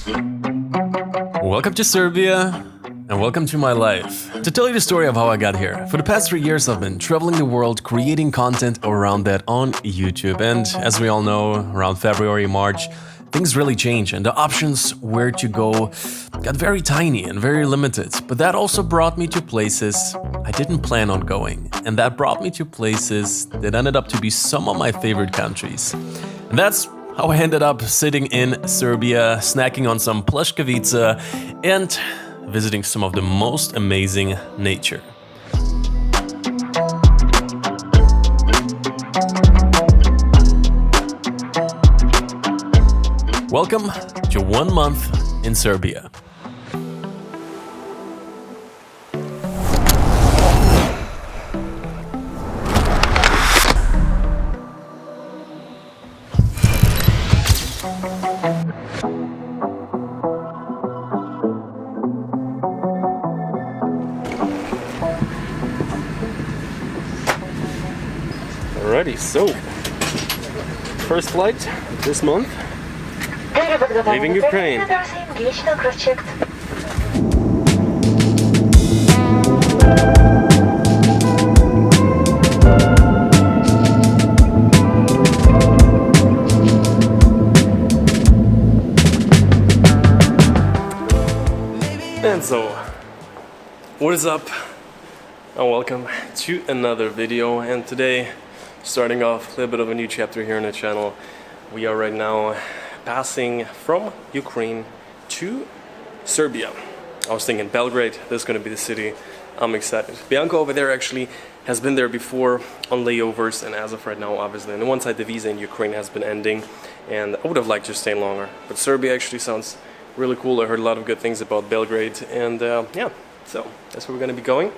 Welcome to Serbia, and welcome to my life. To tell you the story of how I got here, for the past 3 years I've been traveling the world, creating content around that on YouTube. And as we all know, around February, March, things really change and the options where to go got very tiny and very limited. But that also brought me to places I didn't plan on going. And that brought me to places that ended up to be some of my favorite countries. And that's how I ended up sitting in Serbia, snacking on some pleškavica and visiting some of the most amazing nature. Welcome to 1 month in Serbia. Alrighty, so first flight this month, leaving Ukraine. And so, what is up? And welcome to another video. And today, starting off a little bit of a new chapter here on the channel. We are right now passing from Ukraine to Serbia. I was thinking Belgrade, this is going to be the city. I'm excited. Bianca over there actually has been there before on layovers, and as of right now, obviously on the one side the visa in Ukraine has been ending, and I would have liked to stay longer. But Serbia actually sounds really cool. I heard a lot of good things about Belgrade, and yeah, so that's where we're going to be going.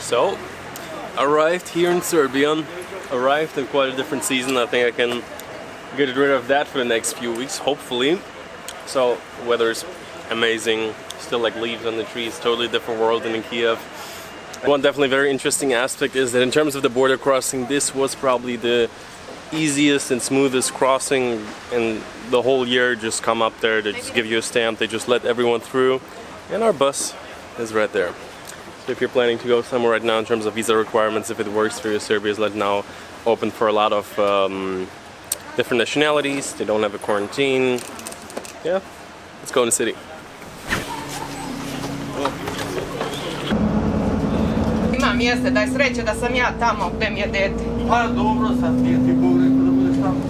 So, arrived here in Serbia, arrived in quite a different season. I think I can get rid of that for the next few weeks, hopefully. So, weather's amazing, still like leaves on the trees, totally different world than in Kiev. One definitely very interesting aspect is that in terms of the border crossing, this was probably the easiest and smoothest crossing in the whole year. Just come up there, they just give you a stamp, they just let everyone through, and our bus is right there. So if you're planning to go somewhere right now in terms of visa requirements, if it works for you, Serbia is like now open for a lot of different nationalities. They don't have a quarantine. Yeah, let's go in the city. Ima mjesta, daj sreće da sam ja tamo gde mi je dete. Pa dobro, sad nije ti Bog rekao da budeš tamo.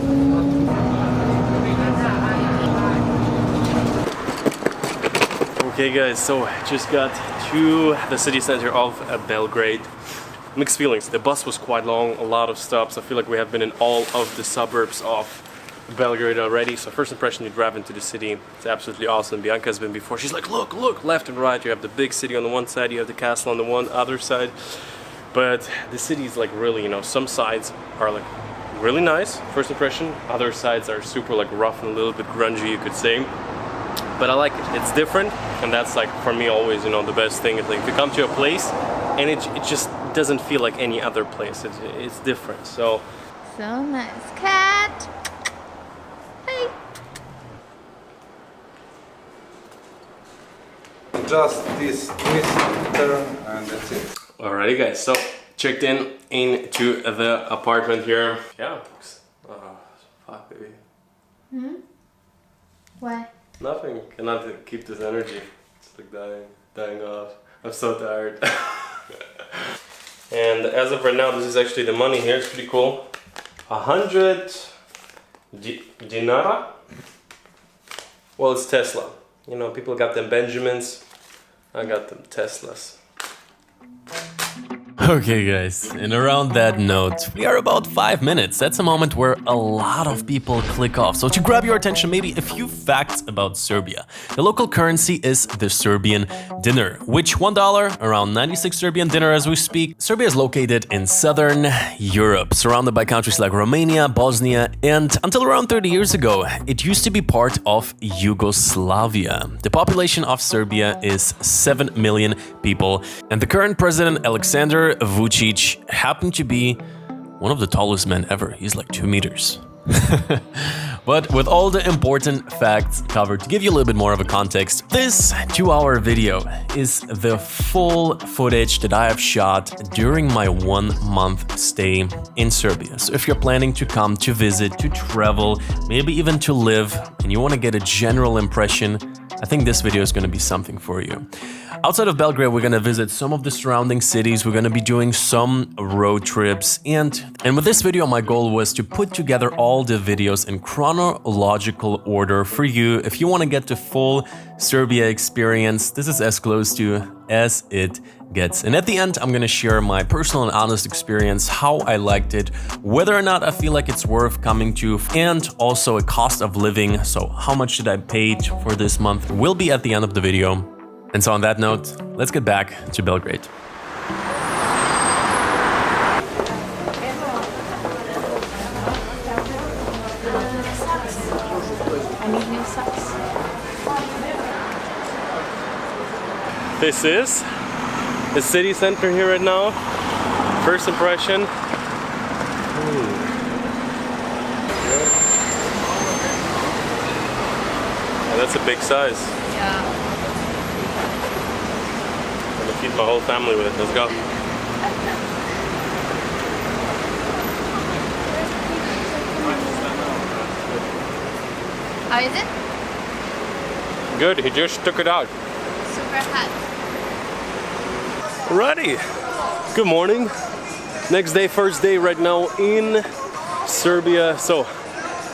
Okay guys, so just got to the city center of Belgrade. Mixed feelings. The bus was quite long, a lot of stops. I feel like we have been in all of the suburbs of Belgrade already. So first impression, you drive into the city, it's absolutely awesome. Bianca has been before. She's like, look, look, left and right. You have the big city on the one side, you have the castle on the other side. But the city is like really, you know, some sides are like really nice, first impression. Other sides are super like rough and a little bit grungy, you could say. But I like it. It's different, and that's like for me always, you know, the best thing. It's like if you come to a place and it just doesn't feel like any other place. It's different. So nice cat. Hey. Just this turn and that's it. alrighty guys, so checked into the apartment here. Yeah, fuck baby. Why? Nothing. Cannot keep this energy. It's like dying off. I'm so tired. And as of right now, this is actually the money here. It's pretty cool. 100 dinara. Well, it's Tesla. You know, people got them Benjamins. I got them Teslas. Okay guys, and around that note, we are about 5 minutes. That's a moment where a lot of people click off. So to grab your attention, maybe a few facts about Serbia. The local currency is the Serbian dinar, which $1, around 96 Serbian dinar as we speak. Serbia is located in southern Europe, surrounded by countries like Romania, Bosnia, and until around 30 years ago, it used to be part of Yugoslavia. The population of Serbia is 7 million people, and the current president, Aleksandar Vučić, happened to be one of the tallest men ever. He's like 2 meters. But with all the important facts covered, to give you a little bit more of a context, this 2-hour video is the full footage that I have shot during my 1-month stay in Serbia. So if you're planning to come to visit, to travel, maybe even to live, and you want to get a general impression, I think this video is going to be something for you. Outside of Belgrade, we're going to visit some of the surrounding cities. We're going to be doing some road trips. And with this video, my goal was to put together all the videos in chronological order for you. If you want to get the full Serbia experience, this is as close to as it gets. And at the end, I'm going to share my personal and honest experience, how I liked it, whether or not I feel like it's worth coming to, and also a cost of living. So how much did I pay for this month will be at the end of the video. And so on that note, let's get back to Belgrade. I need new socks. This is the city center here right now. First impression. Oh, that's a big size. Yeah. I'm gonna feed my whole family with it. Let's go. How is it? Good, he just took it out. Super hot. Ready. Good morning. Next day, first day right now in Serbia. So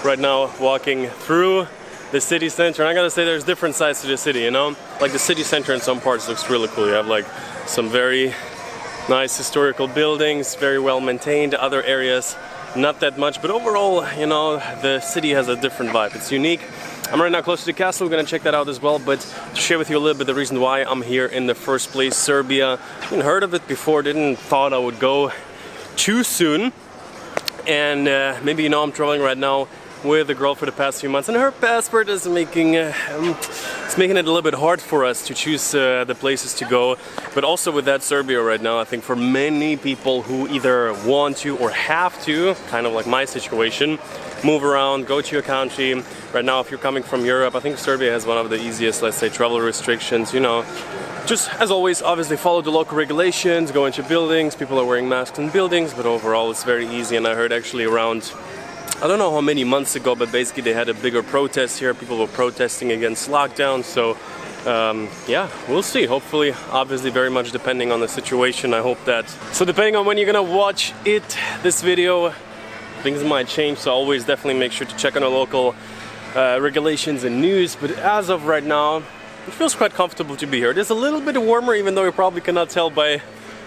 right now walking through the city center, and I gotta say there's different sides to the city, you know? Like the city center in some parts looks really cool. You have like some very nice historical buildings, very well maintained. Other areas not that much, but overall, you know, the city has a different vibe. It's unique. I'm right now close to the castle. We're gonna check that out as well, but to share with you a little bit the reason why I'm here in the first place. Serbia, didn't heard of it before, didn't thought I would go too soon. And maybe you know I'm traveling right now with a girl for the past few months, and her passport is making it's making it a little bit hard for us to choose the places to go. But also with that, Serbia right now, I think for many people who either want to or have to, kind of like my situation, move around, go to a country. Right now, if you're coming from Europe, I think Serbia has one of the easiest, let's say, travel restrictions, you know. Just as always, obviously follow the local regulations, go into buildings, people are wearing masks in buildings, but overall it's very easy. And I heard actually around, I don't know how many months ago, but basically they had a bigger protest here. People were protesting against lockdown. So yeah, we'll see. Hopefully, obviously very much depending on the situation. I hope that. So depending on when you're gonna watch this video, things might change. So always definitely make sure to check on the local regulations and news. But as of right now, it feels quite comfortable to be here. It is a little bit warmer, even though you probably cannot tell by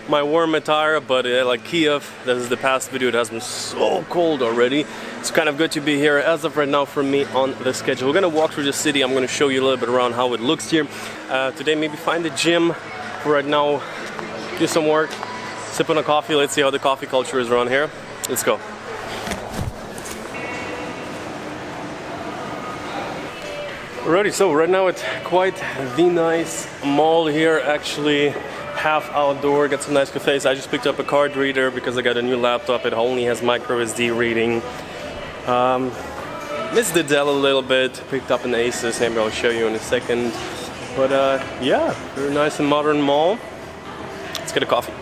my warm attire, but like Kiev, this is the past video, it has been so cold already. It's kind of good to be here as of right now for me on the schedule. We're gonna walk through the city. I'm gonna show you a little bit around how it looks here. Today maybe find a gym for right now, do some work, sip on a coffee. Let's see how the coffee culture is around here. Let's go. Alrighty, so right now it's quite the nice mall here, actually half outdoor, got some nice cafes. I just picked up a card reader because I got a new laptop. It only has micro SD reading. Missed the Dell a little bit, picked up an Asus, maybe I'll show you in a second. But yeah, very nice and modern mall. Let's get a coffee.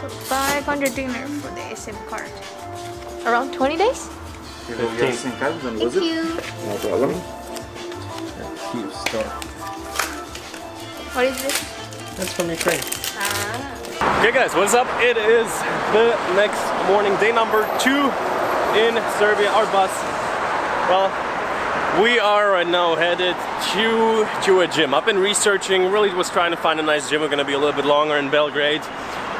So 500 dinar for the SIM card. Around 20 days? Thank Thank you. No problem. Kyiv store. What is this? That's from Ukraine. Okay guys, what's up? It is the next morning, day number 2 in Serbia. Our bus, well, We are right now headed to a gym. I've been researching, really was trying to find a nice gym. We're gonna be a little bit longer in Belgrade.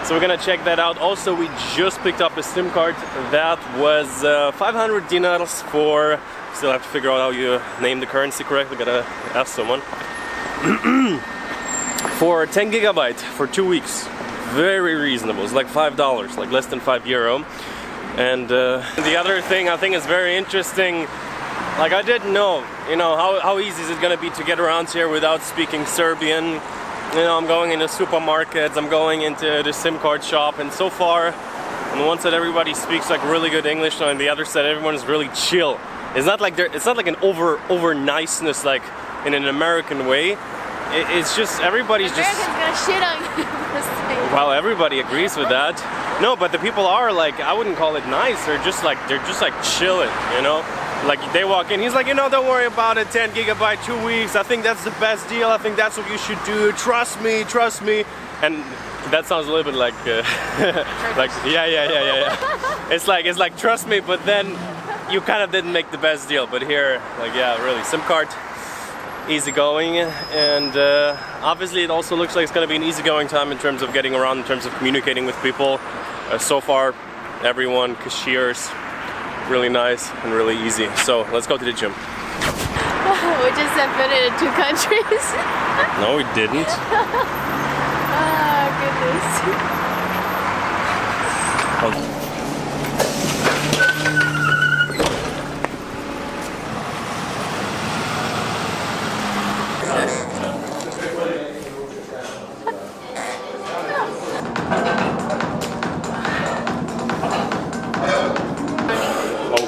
So we're gonna check that out. Also, we just picked up a SIM card that was 500 dinars for, still have to figure out how you name the currency correctly, gotta ask someone. For 10 gigabyte for 2 weeks. Very reasonable, it's like $5, like less than €5. And the other thing I think is very interesting, like I didn't know, you know, how easy is it gonna be to get around here without speaking Serbian. You know, I'm going into supermarkets, I'm going into the SIM card shop, and so far, on the one side everybody speaks like really good English, and on the other side everyone is really chill. It's not like it's not like an over niceness like in an American way. It's just everybody's Americans just gonna shit on you. well, everybody agrees with that. No, but the people are like, I wouldn't call it nice. They're just like chilling, you know. Like they walk in, he's like, you know, don't worry about it. 10 gigabyte, 2 weeks. I think that's the best deal. I think that's what you should do. Trust me, trust me. And that sounds a little bit like, like yeah. It's like trust me, but then you kind of didn't make the best deal. But here, like yeah, really, SIM card, easygoing, and obviously it also looks like it's going to be an easygoing time in terms of getting around, in terms of communicating with people. So far, everyone, cashiers. Really nice and really easy. So let's go to the gym. We just separated into 2 countries. No, we didn't. Oh goodness.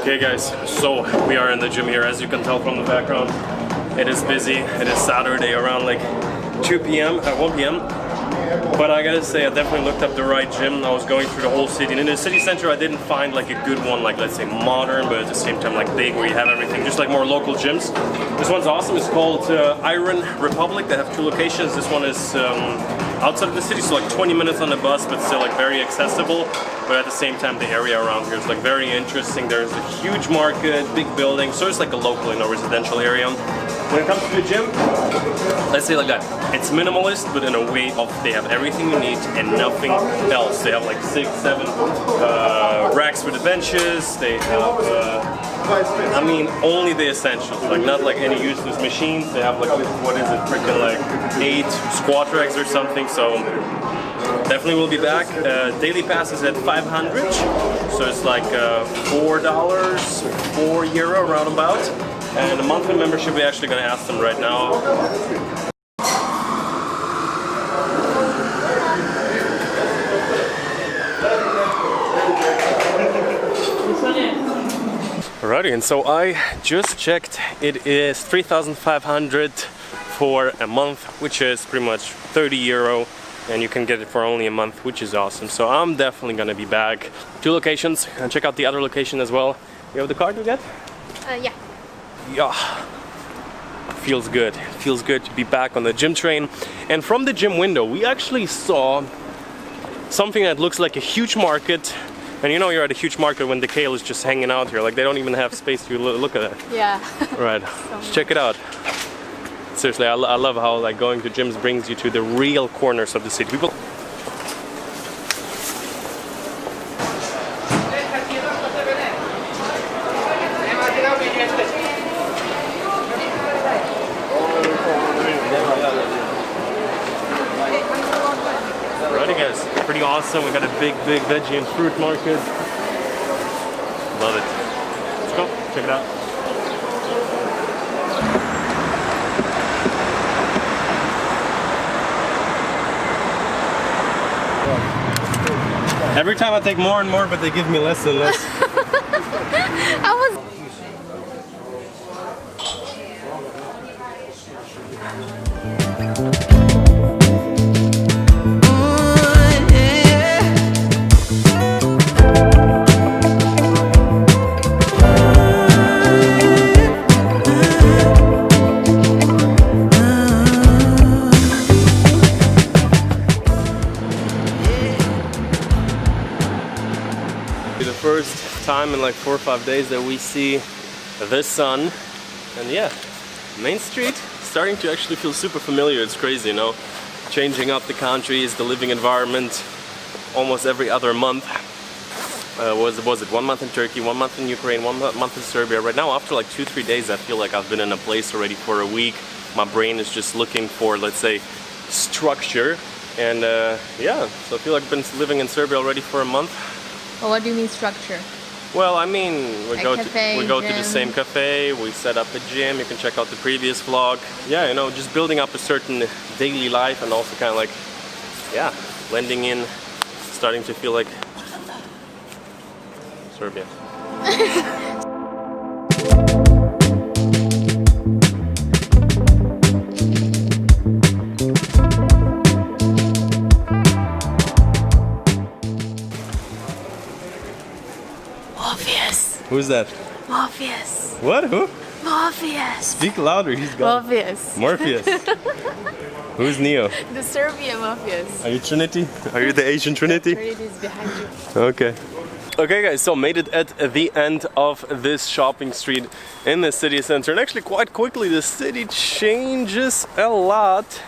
Okay guys, so we are in the gym here. As you can tell from the background, it is busy. It is Saturday around like 2 p.m. at 1 p.m. But I gotta say, I definitely looked up the right gym. I was going through the whole city, and in the city center I didn't find like a good one, like let's say modern, but at the same time like big, where you have everything, just like more local gyms. This one's awesome. It's called Iron Republic. They have 2 locations. This one is outside of the city, so like 20 minutes on the bus, but still like very accessible. But at the same time, the area around here is like very interesting. There's a huge market, big building, so it's like a local, you know, residential area. When it comes to the gym, let's say like that, it's minimalist, but in a way of they have everything you need and nothing else. They have like 6, 7 racks for the benches. They have, I mean, only the essentials, like not like any useless machines. They have like, what is it, freaking like 8 squat racks or something. So definitely will be back. Daily pass is at 500, so it's like $4, €4 roundabout. And a monthly membership, we're actually going to ask them right now. Alrighty, and so I just checked. It is 3,500 for a month, which is pretty much €30. And you can get it for only a month, which is awesome. So I'm definitely gonna be back. 2 locations, and check out the other location as well. You have the card to get? Yeah. Yeah. Feels good. Feels good to be back on the gym train. And from the gym window, we actually saw something that looks like a huge market. And you know you're at a huge market when the kale is just hanging out here. Like they don't even have space to look at it. Yeah. Right. Let's check it out. Seriously, I love how like going to gyms brings you to the real corners of the city. People. Alrighty guys, pretty awesome. We got a big veggie and fruit market. Love it. Let's go, check it out. Every time I take more and more, but they give me less and less. I was. The first time in like 4 or 5 days that we see the sun. And yeah, Main Street starting to actually feel super familiar. It's crazy, you know, changing up the countries, the living environment almost every other month. Was it 1 month in Turkey, 1 month in Ukraine, 1 month in Serbia. Right now, after like 2-3 days, I feel like I've been in a place already for a week. My brain is just looking for, let's say, structure. And yeah, so I feel like I've been living in Serbia already for a month. Well, what do you mean structure? Well, I mean, we Like go cafe, to the gym. same cafe, we set up a gym, you can check out the previous vlog. Yeah, you know, just building up a certain daily life and also kind of like, yeah, blending in, starting to feel like Serbia. Morpheus. Who's that? Morpheus. What? Who? Morpheus. Speak louder, he's gone. Morpheus. Morpheus. Who's Neo? The Serbian Morpheus. Are you Trinity? Are you the Asian Trinity? Trinity is behind you. Okay. Okay guys, so made it at the end of this shopping street in the city center, and actually quite quickly the city changes a lot.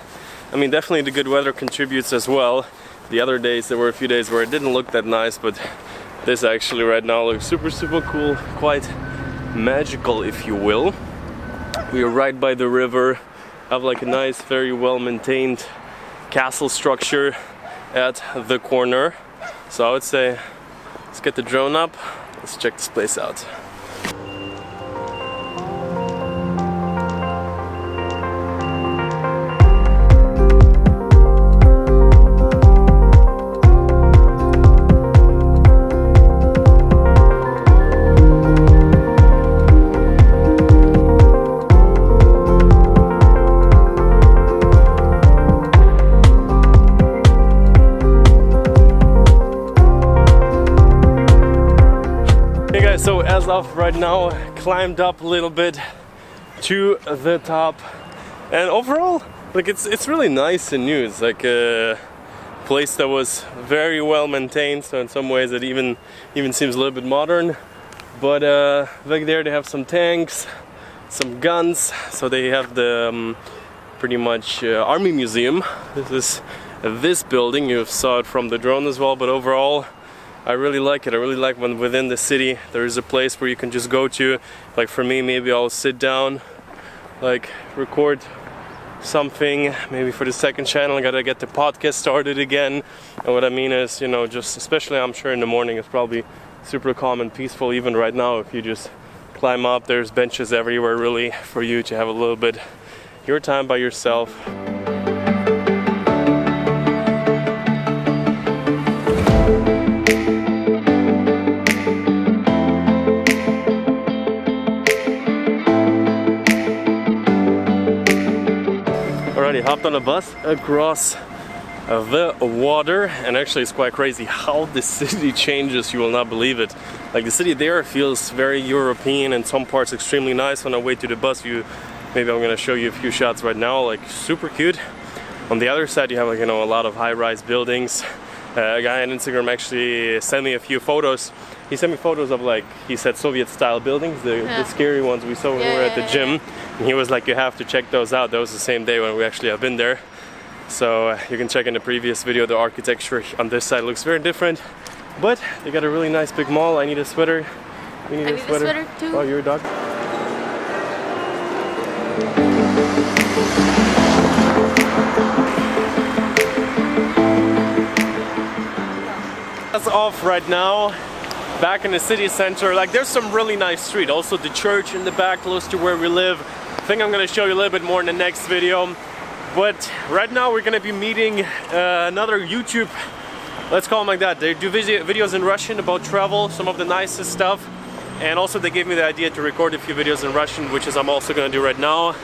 I mean, definitely the good weather contributes as well. The other days, there were a few days where it didn't look that nice, but this actually right now looks super cool, quite magical if you will. We are right by the river, have like a nice, very well maintained castle structure at the corner. So I would say, let's get the drone up, let's check this place out. So as of right now, climbed up a little bit to the top, and overall, like it's really nice and new. It's like a place that was very well maintained, so in some ways it even seems a little bit modern. But back there they have some tanks, some guns, so they have the pretty much army museum. This is this building, you saw it from the drone as well, but overall I really like it. I really like when within the city there is a place where you can just go to. Like for me, maybe I'll sit down, like record something, maybe for the second channel. I gotta get the podcast started again. And what I mean is, you know, just especially I'm sure in the morning it's probably super calm and peaceful. Even right now, if you just climb up, there's benches everywhere really for you to have a little bit your time by yourself. Hopped on a bus across the water, and actually it's quite crazy how the city changes. You will not believe it. Like the city there feels very European and some parts extremely nice. On our way to the bus, maybe I'm gonna show you a few shots right now, like super cute. On the other side you have, like, you know, a lot of high-rise buildings. A guy on Instagram actually sent me a few photos. He sent me photos of, like, he said Soviet-style buildings, the scary ones we saw when we were at the gym. And he was like, you have to check those out. That was the same day when we actually have been there. So you can check in the previous video, the architecture on this side looks very different. But they got a really nice big mall. I need a sweater. You need a sweater too. Oh, you're a dog? That's off right now. Back in the city center, like there's some really nice street. Also the church in the back close to where we live. I think I'm gonna show you a little bit more in the next video. But right now we're gonna be meeting another YouTube, let's call them like that. They do videos in Russian about travel, some of the nicest stuff. And also they gave me the idea to record a few videos in Russian, which is I'm also gonna do right now.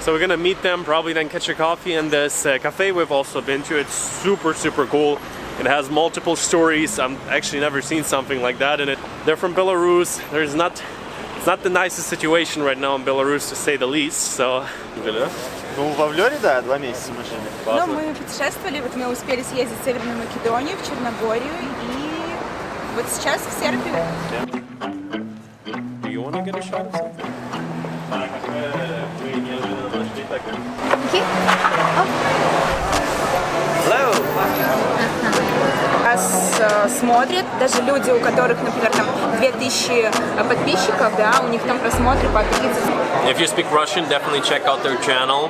So we're gonna meet them, probably then catch a coffee in this cafe we've also been to. It's super cool. It has multiple stories. I've actually never seen something like that in it. They're from Belarus. It's not the nicest situation right now in Belarus, to say the least. So, Ну, в Авлёре, да, 2 месяца в машине. Ну, мы путешествовали, вот мы успели съездить в Северную Македонию, в Черногорию и вот сейчас в Сербию. do you want to get a shot of something? Okay. Hello! Нас смотрят, даже люди, у которых, например, там 2000 подписчиков, да, у них там просмотры по 30. If you speak Russian, definitely check out their channel.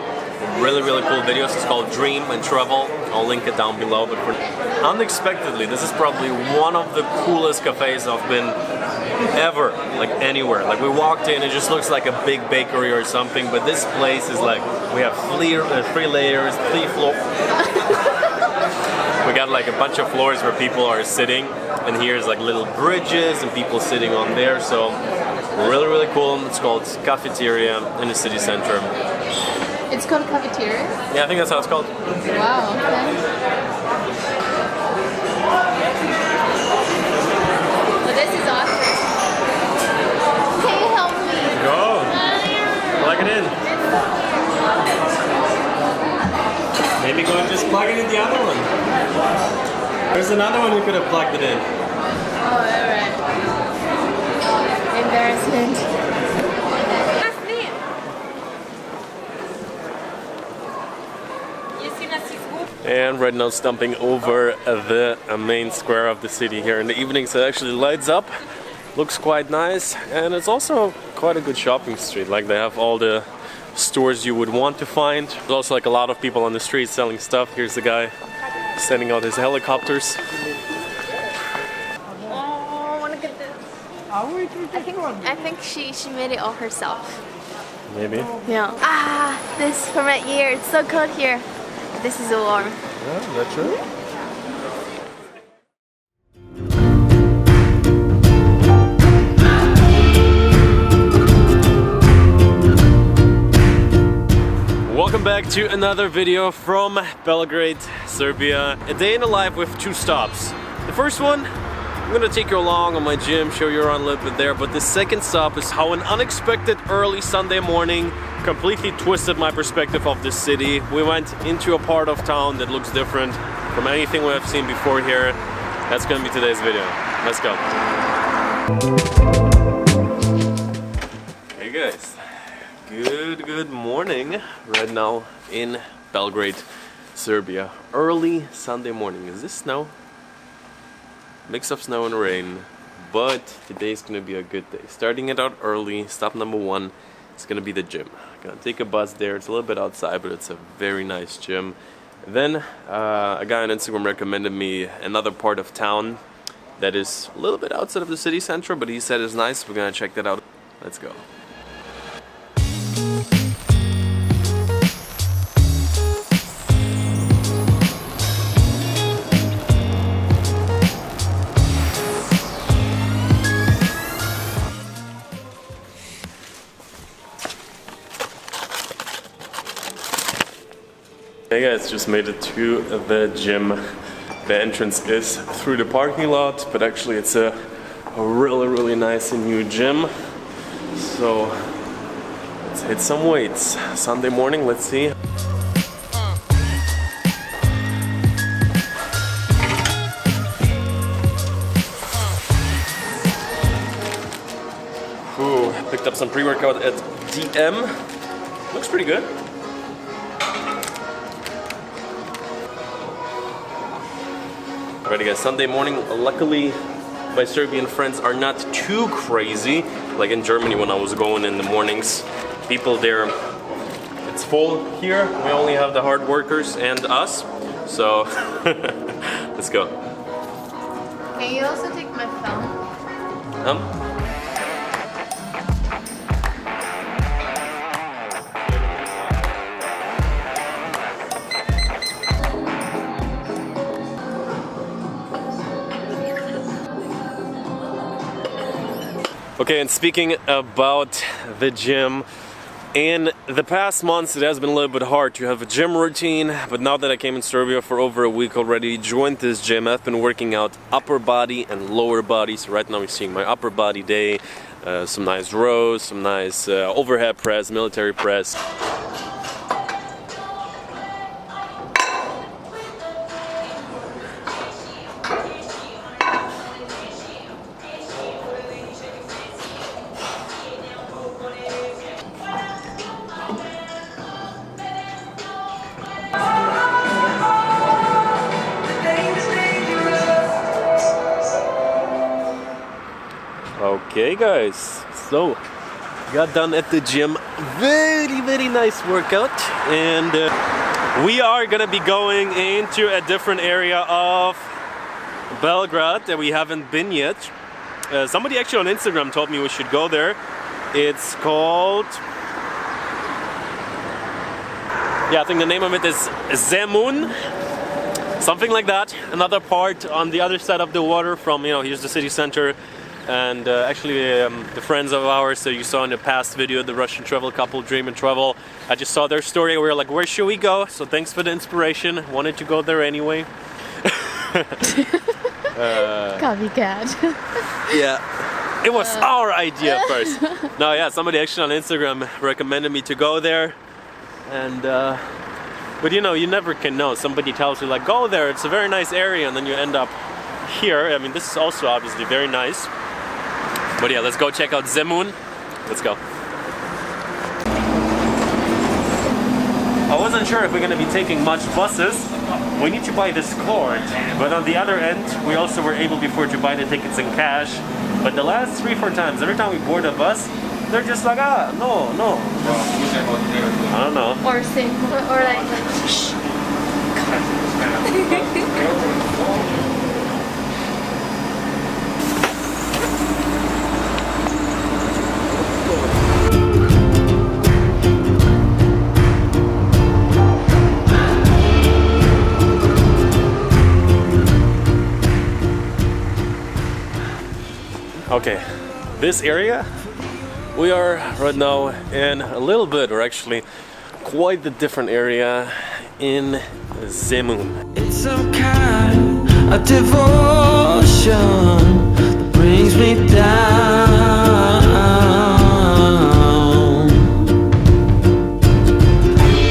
Really, really cool videos. It's called Dream and Travel. I'll link it down below. But unexpectedly, this is probably one of the coolest cafes I've been ever, like anywhere. Like we walked in, it just looks like a big bakery or something. But this place is like, we have three layers, 3 floors. We got like a bunch of floors where people are sitting, and here's like little bridges and people sitting on there. So really, really cool. It's called Cafeteria in the city center. It's called cafeteria? Yeah, I think that's how it's called. Wow, okay. Well, this is awesome. Can you help me? Go! Plug it in. Maybe go and just plug it in the other one. There's another one you could have plugged it in. Oh, alright. Embarrassment. And right now stumping over the main square of the city here in the evenings. It actually lights up, looks quite nice, and it's also quite a good shopping street. Like they have all the stores you would want to find. There's also like a lot of people on the street selling stuff. Here's the guy sending out his helicopters. Oh, look at this. I think she made it all herself. Maybe. Yeah. Ah, this for my ear. It's so cold here. This is warm. Yeah, that's true. Welcome back to another video from Belgrade, Serbia. A day in the life with 2 stops. The first one, I'm gonna take you along on my gym, show you around a little bit there, but the second stop is how an unexpected early Sunday morning completely twisted my perspective of this city. We went into a part of town that looks different from anything we have seen before here. That's gonna be today's video. Let's go. Hey guys, good morning. Right now in Belgrade, Serbia. Early Sunday morning. Is this snow? Mix of snow and rain, but today's gonna be a good day. Starting it out early, stop number 1 is gonna be the gym. Gonna take a bus there. It's a little bit outside, but it's a very nice gym. Then a guy on Instagram recommended me another part of town that is a little bit outside of the city center, but he said it's nice. We're gonna check that out. Let's go. Hey guys, just made it to the gym. The entrance is through the parking lot, but actually it's a really nice and new gym. So let's hit some weights. Sunday morning, let's see. Ooh, picked up some pre-workout at DM. Looks pretty good. Alrighty guys, Sunday morning. Luckily, my Serbian friends are not too crazy. Like in Germany when I was going in the mornings. People there, it's full here. We only have the hard workers and us. So, let's go. Can you also take my phone? Okay, and speaking about the gym, in the past months it has been a little bit hard to have a gym routine, but now that I came in Serbia for over a week already, joined this gym, I've been working out upper body and lower body. So right now we're seeing my upper body day, some nice rows, some nice overhead press, military press. Okay guys, so got done at the gym. Very nice workout, and we are gonna be going into a different area of Belgrade that we haven't been yet. Somebody actually on Instagram told me we should go there. It's called, yeah, I think the name of it is Zemun, something like that. Another part on the other side of the water from, you know, here's the city center. And actually the friends of ours that you saw in the past video, the Russian travel couple, Dream and Travel, I just saw their story. We were like, where should we go? So thanks for the inspiration. Wanted to go there anyway. Copycat. Yeah, it was our idea first. No, yeah, somebody actually on Instagram recommended me to go there. And but you know, you never can know. Somebody tells you like, go there, it's a very nice area, and then you end up here. I mean, this is also obviously very nice. But yeah, let's go check out Zemun. Let's go. I wasn't sure if we're gonna be taking much buses. We need to buy this card, but on the other end, we also were able before to buy the tickets in cash. But the last 3-4 times, every time we board a bus, they're just like, no. I don't know. Or say, or like shh. Okay, this area, we are right now in a little bit, or actually quite the different area in Zemun. It's some kind of devotion that brings me down.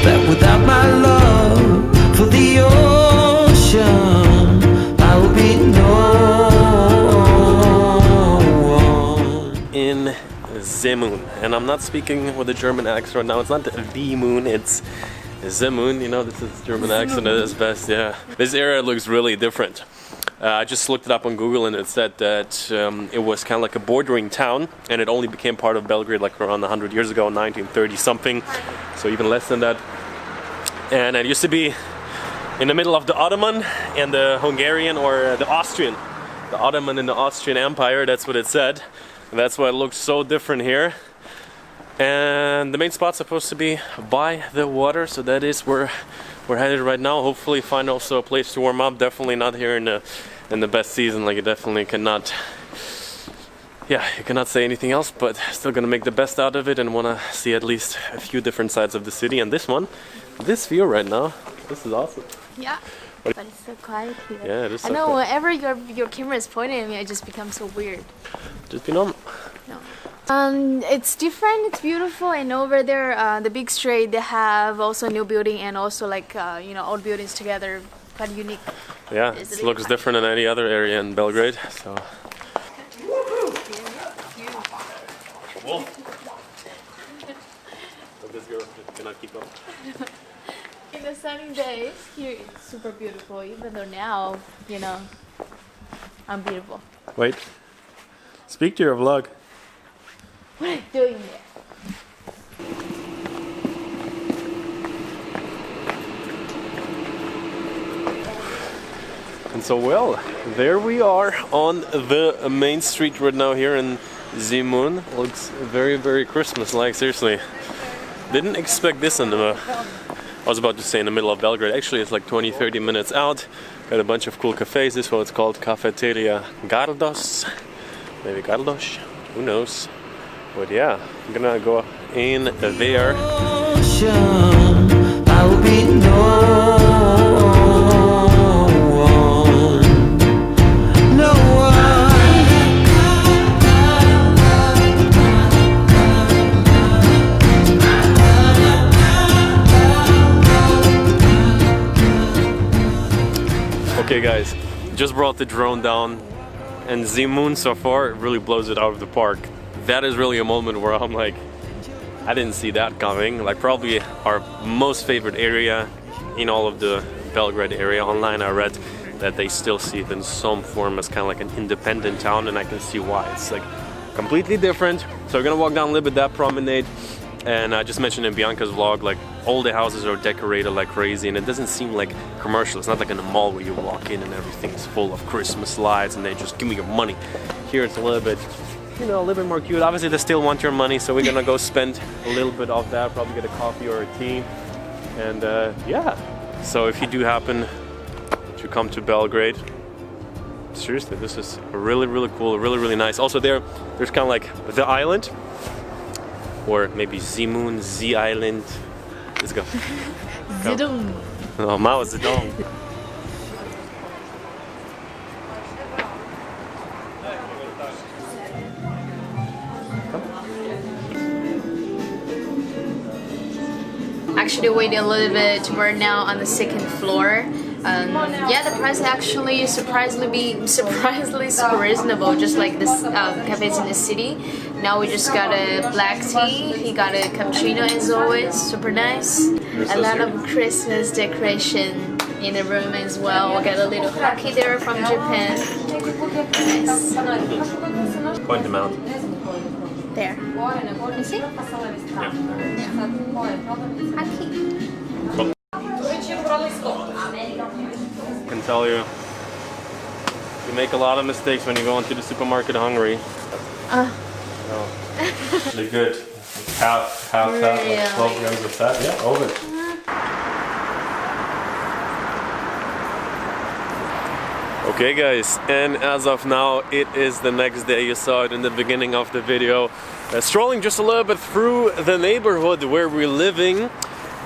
That without my love for the ocean, I will be no in Zemun, and I'm not speaking with a German accent right now. It's not the moon, it's Zemun. You know, this is German accent at its best. Yeah, this area looks really different. I just looked it up on Google, and it said that it was kind of like a bordering town, and it only became part of Belgrade like around 100 years ago, 1930 something, so even less than that. And it used to be in the middle of the Ottoman and the Hungarian, or the Austrian, the Ottoman and the Austrian Empire. That's what it said. That's why it looks so different here. And the main spot's supposed to be by the water, so that is where we're headed right now. Hopefully find also a place to warm up. Definitely not here in the best season. Like, you definitely cannot, yeah, you cannot say anything else, but still gonna make the best out of it and wanna see at least a few different sides of the city. And this one, this view right now, this is awesome. Yeah. But it's so quiet here. Yeah, it is so I know, quiet. whenever your camera is pointing at me, I just become so weird. Just be normal. No. It's different, it's beautiful, and over there, the big street, they have also a new building and also like, you know, old buildings together, quite unique. Yeah, it looks different than any other area in Belgrade, so. Wolf. This girl cannot keep up. In the sunny days, here it's super beautiful, even though now, you know, I'm beautiful. Wait. Speak to your vlog. What are you doing there? And so, well, there we are on the main street right now here in Zemun. Looks very Christmas-like, seriously. Didn't expect this in the, I was about to say in the middle of Belgrade. Actually, it's like 20-30 minutes out. Got a bunch of cool cafes. This one it's called Cafeteria Gardos. Maybe Gardos, who knows. But yeah, I'm gonna go in there. I will be no Okay guys, just brought the drone down, and Zemun so far really blows it out of the park. That is really a moment where I'm like, I didn't see that coming. Like, probably our most favorite area in all of the Belgrade area. Online I read that they still see it in some form as kind of like an independent town, and I can see why. It's like completely different. So we're gonna walk down a little bit that promenade. And I just mentioned in Bianca's vlog, like all the houses are decorated like crazy, and it doesn't seem like commercial. It's not like in a mall where you walk in and everything's full of Christmas lights and they just give me your money. Here it's a little bit, you know, a little bit more cute. Obviously they still want your money, so we're gonna go spend a little bit of that, probably get a coffee or a tea. And yeah, so if you do happen to come to Belgrade, seriously, this is really, really cool, really, really nice. Also there's kind of like the island, or maybe Zimun, Z Island. Let's go. Zidong. Oh, Mao Zedong. Actually waiting a little bit. We're now on the second floor. Yeah, the price actually surprisingly super reasonable, just like this cafes in the city. Now we just got a black tea. He got a cappuccino as always, super nice. A lot of Christmas decoration in the room as well. We got a little hockey there from Japan. Nice. Point them out. There. You see? Yeah. Hockey. I can tell you, you make a lot of mistakes when you go into the supermarket hungry. No. They're good. Half, like 12 grams of fat. Yeah, all good. Okay guys, and as of now it is the next day. You saw it in the beginning of the video. Strolling just a little bit through the neighborhood where we're living.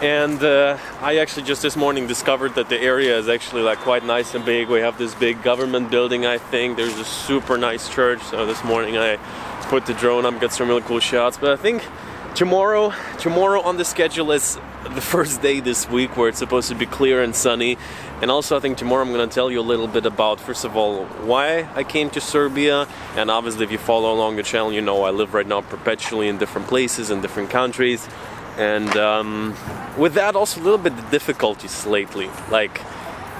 And I actually just this morning discovered that the area is actually like quite nice and big. We have this big government building, I think. There's a super nice church. So this morning I put the drone up, got some really cool shots. But I think tomorrow on the schedule is the first day this week where it's supposed to be clear and sunny. And also I think tomorrow I'm going to tell you a little bit about, first of all, why I came to Serbia. And obviously if you follow along the channel, you know I live right now perpetually in different places, in different countries. And with that also a little bit the difficulties lately. Like,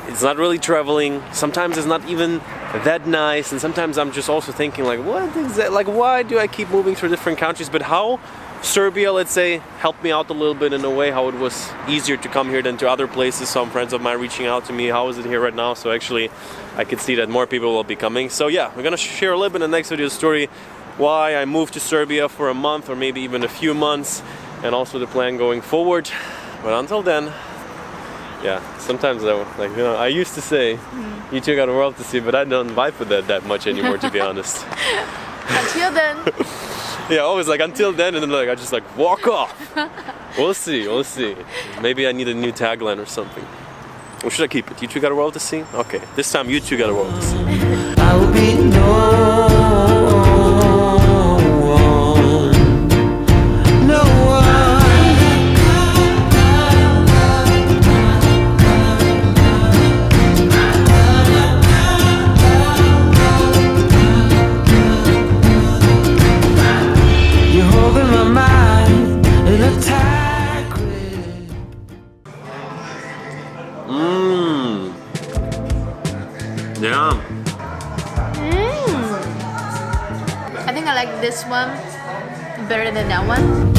it's not really traveling, sometimes it's not even that nice, and sometimes I'm just also thinking like, what is that? Like, why do I keep moving through different countries? But how Serbia, let's say, helped me out a little bit in a way, how it was easier to come here than to other places. Some friends of mine reaching out to me, how is it here right now? So actually I could see that more people will be coming. So yeah, we're gonna share a little bit in the next video story why I moved to Serbia for a month or maybe even a few months, and also the plan going forward. But until then, yeah, sometimes though, like, you know, I used to say, you two got a world to see, but I don't vibe with that much anymore, to be honest. Until then. Yeah, always like until then, and then like I just like walk off. We'll see, we'll see. Maybe I need a new tagline or something. Or should I keep it? You two got a world to see? Okay, this time you two got a world to see. I will be no Yeah. I think I like this one better than that one.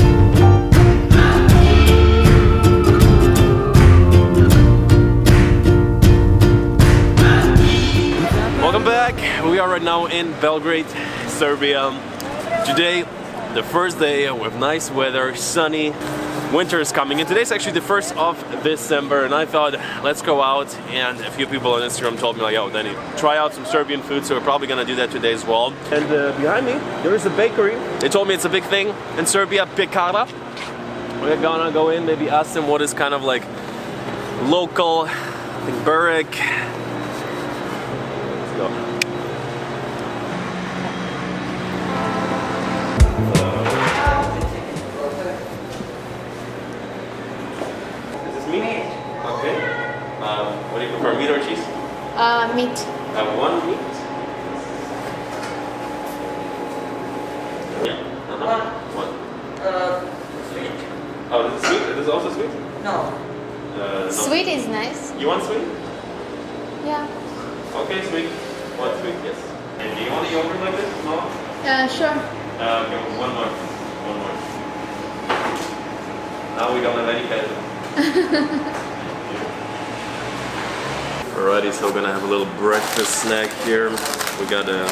Welcome back. We are right now in Belgrade, Serbia. Today, the first day with nice weather, sunny. Winter is coming, and today's actually the 1st of December, and I thought, let's go out. And a few people on Instagram told me like, yo, Danny, try out some Serbian food, so we're probably gonna do that today as well. And behind me, there is a bakery. They told me it's a big thing in Serbia, Pekara. We're gonna go in, maybe ask them what is kind of like local, I think burek. Let's go. Okay. What do you prefer, meat or cheese? Meat. One meat. Yeah. One. Sweet. Oh, this is sweet? This is also sweet? No. No. Sweet is nice. You want sweet? Yeah. Okay, sweet. One sweet, yes. And do you want a yogurt like this? No? Sure. Okay, one more. One more. Now we don't have any ketchup. Alrighty, so we're gonna have a little breakfast snack here. We got a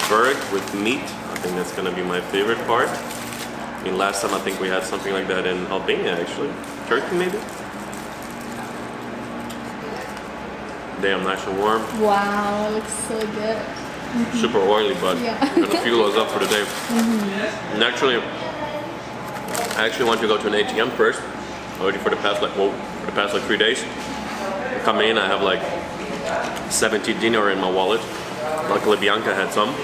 burek with meat. I think that's gonna be my favorite part. I mean, last time I think we had something like that in Albania, actually. Turkey, maybe? Damn, nice and warm. Wow, it looks so good. Super oily, but Yeah. I'm gonna fuel us up for the day. And actually, I actually want to go to an ATM first. Already for the past like 3 days. Coming in, I have like 70 dinar in my wallet. Luckily, Bianca had some.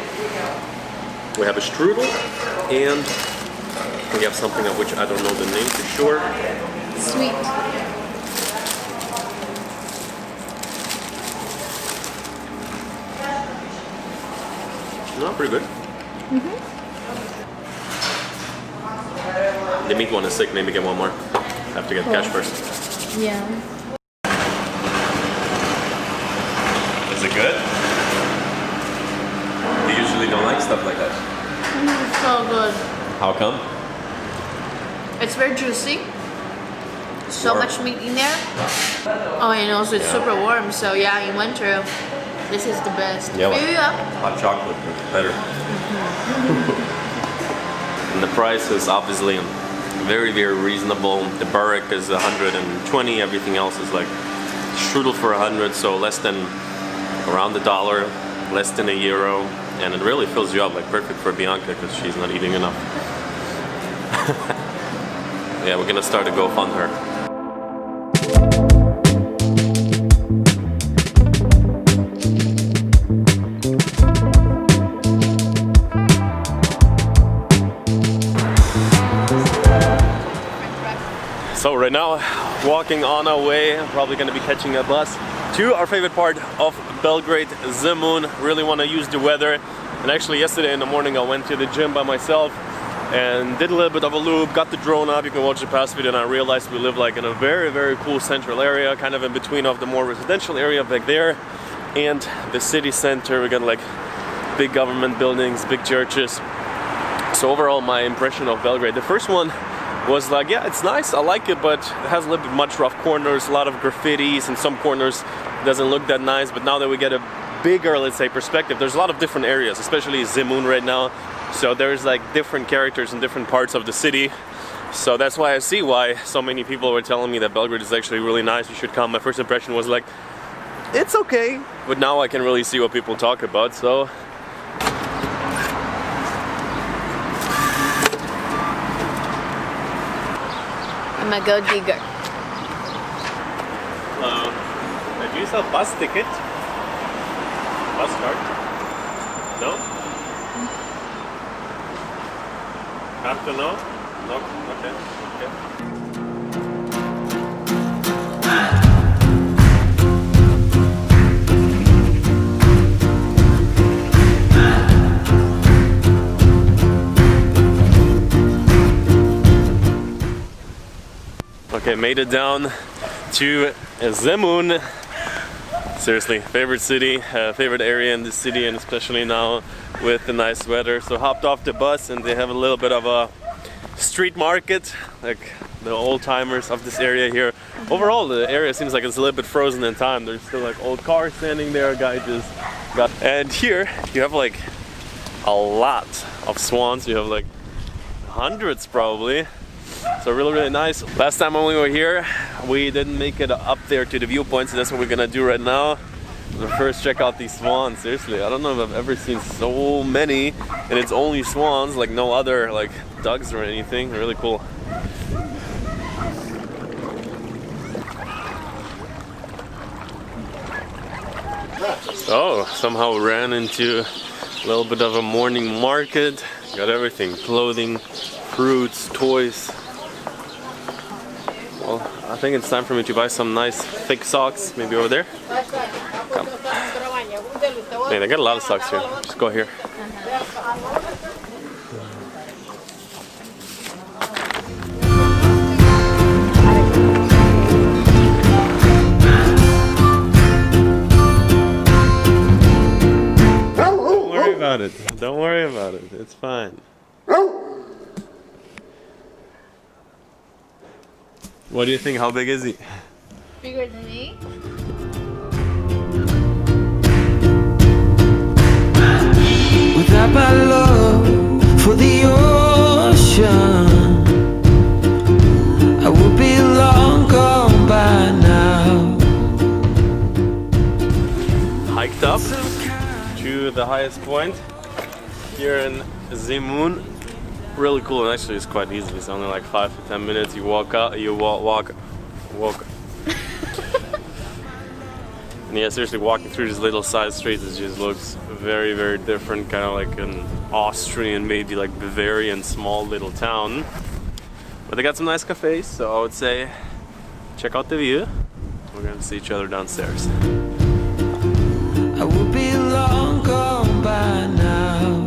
We have a strudel, and we have something of which I don't know the name for sure. Sweet. No, pretty good. The meat one is sick. Maybe get one more. Have to get cash first. Yeah. Is it good? You usually don't like stuff like that. It's so good. How come? It's very juicy. So Warm. much meat in there. Oh, and also it's super warm. So yeah, in winter, this is the best. Yeah, like Fill you up. hot chocolate, but better. And the price is obviously very, very reasonable. The burek is 120. Everything else is like strudel for 100. So less than around $1, less than €1, and it really fills you up, like perfect for Bianca because she's not eating enough. Yeah, we're gonna start a GoFund her. So right now, walking on our way, I'm probably gonna be catching a bus to our favorite part of Belgrade, Zemun. Really want to use the weather. And actually yesterday in the morning I went to the gym by myself and did a little bit of a loop, got the drone up. You can watch the past video, and I realized we live like in a very, very cool central area, kind of in between of the more residential area back there and the city center. We got like big government buildings, big churches. So overall my impression of Belgrade, the first one was like, yeah, it's nice, I like it, but it has a little bit much rough corners, a lot of graffitis, in some corners it doesn't look that nice. But now that we get a bigger, let's say, perspective, there's a lot of different areas, especially Zemun right now. So there's like different characters in different parts of the city. So that's why I see why so many people were telling me that Belgrade is actually really nice, you should come. My first impression was like, it's okay. But now I can really see what people talk about, so. I'm a gold digger. Do you sell bus ticket? Bus card? No? Have to know? No? Okay. Okay, made it down to Zemun. Seriously, favorite city, favorite area in the city, and especially now with the nice weather. So hopped off the bus and they have a little bit of a street market, like the old timers of this area here. Overall, the area seems like it's a little bit frozen in time. There's still like old cars standing there, a guy just got. And here you have like a lot of swans. You have like hundreds probably. So really, really nice. Last time when we were here, we didn't make it up there to the viewpoint, so that's what we're gonna do right now. But first, check out these swans. Seriously, I don't know if I've ever seen so many, and it's only swans, like no other like ducks or anything. Really cool. So somehow ran into a little bit of a morning market. Got everything: clothing, fruits, toys. Well, I think it's time for me to buy some nice thick socks. Maybe over there. Come. Hey, they got a lot of socks here. Just go here. Don't worry about it. Don't worry about it. It's fine. What do you think? How big is he? Bigger than me? Without my love for the ocean, I would be long gone by now. Hiked up to the highest point here in Zemun. Really cool, and actually it's quite easy. It's only like 5 to 10 minutes. You walk out, you walk. And yeah, seriously, walking through these little side streets, it just looks very, very different, kind of like an Austrian, maybe like Bavarian small little town. But they got some nice cafes, so I would say check out the view. We're gonna see each other downstairs. I would be long gone by now.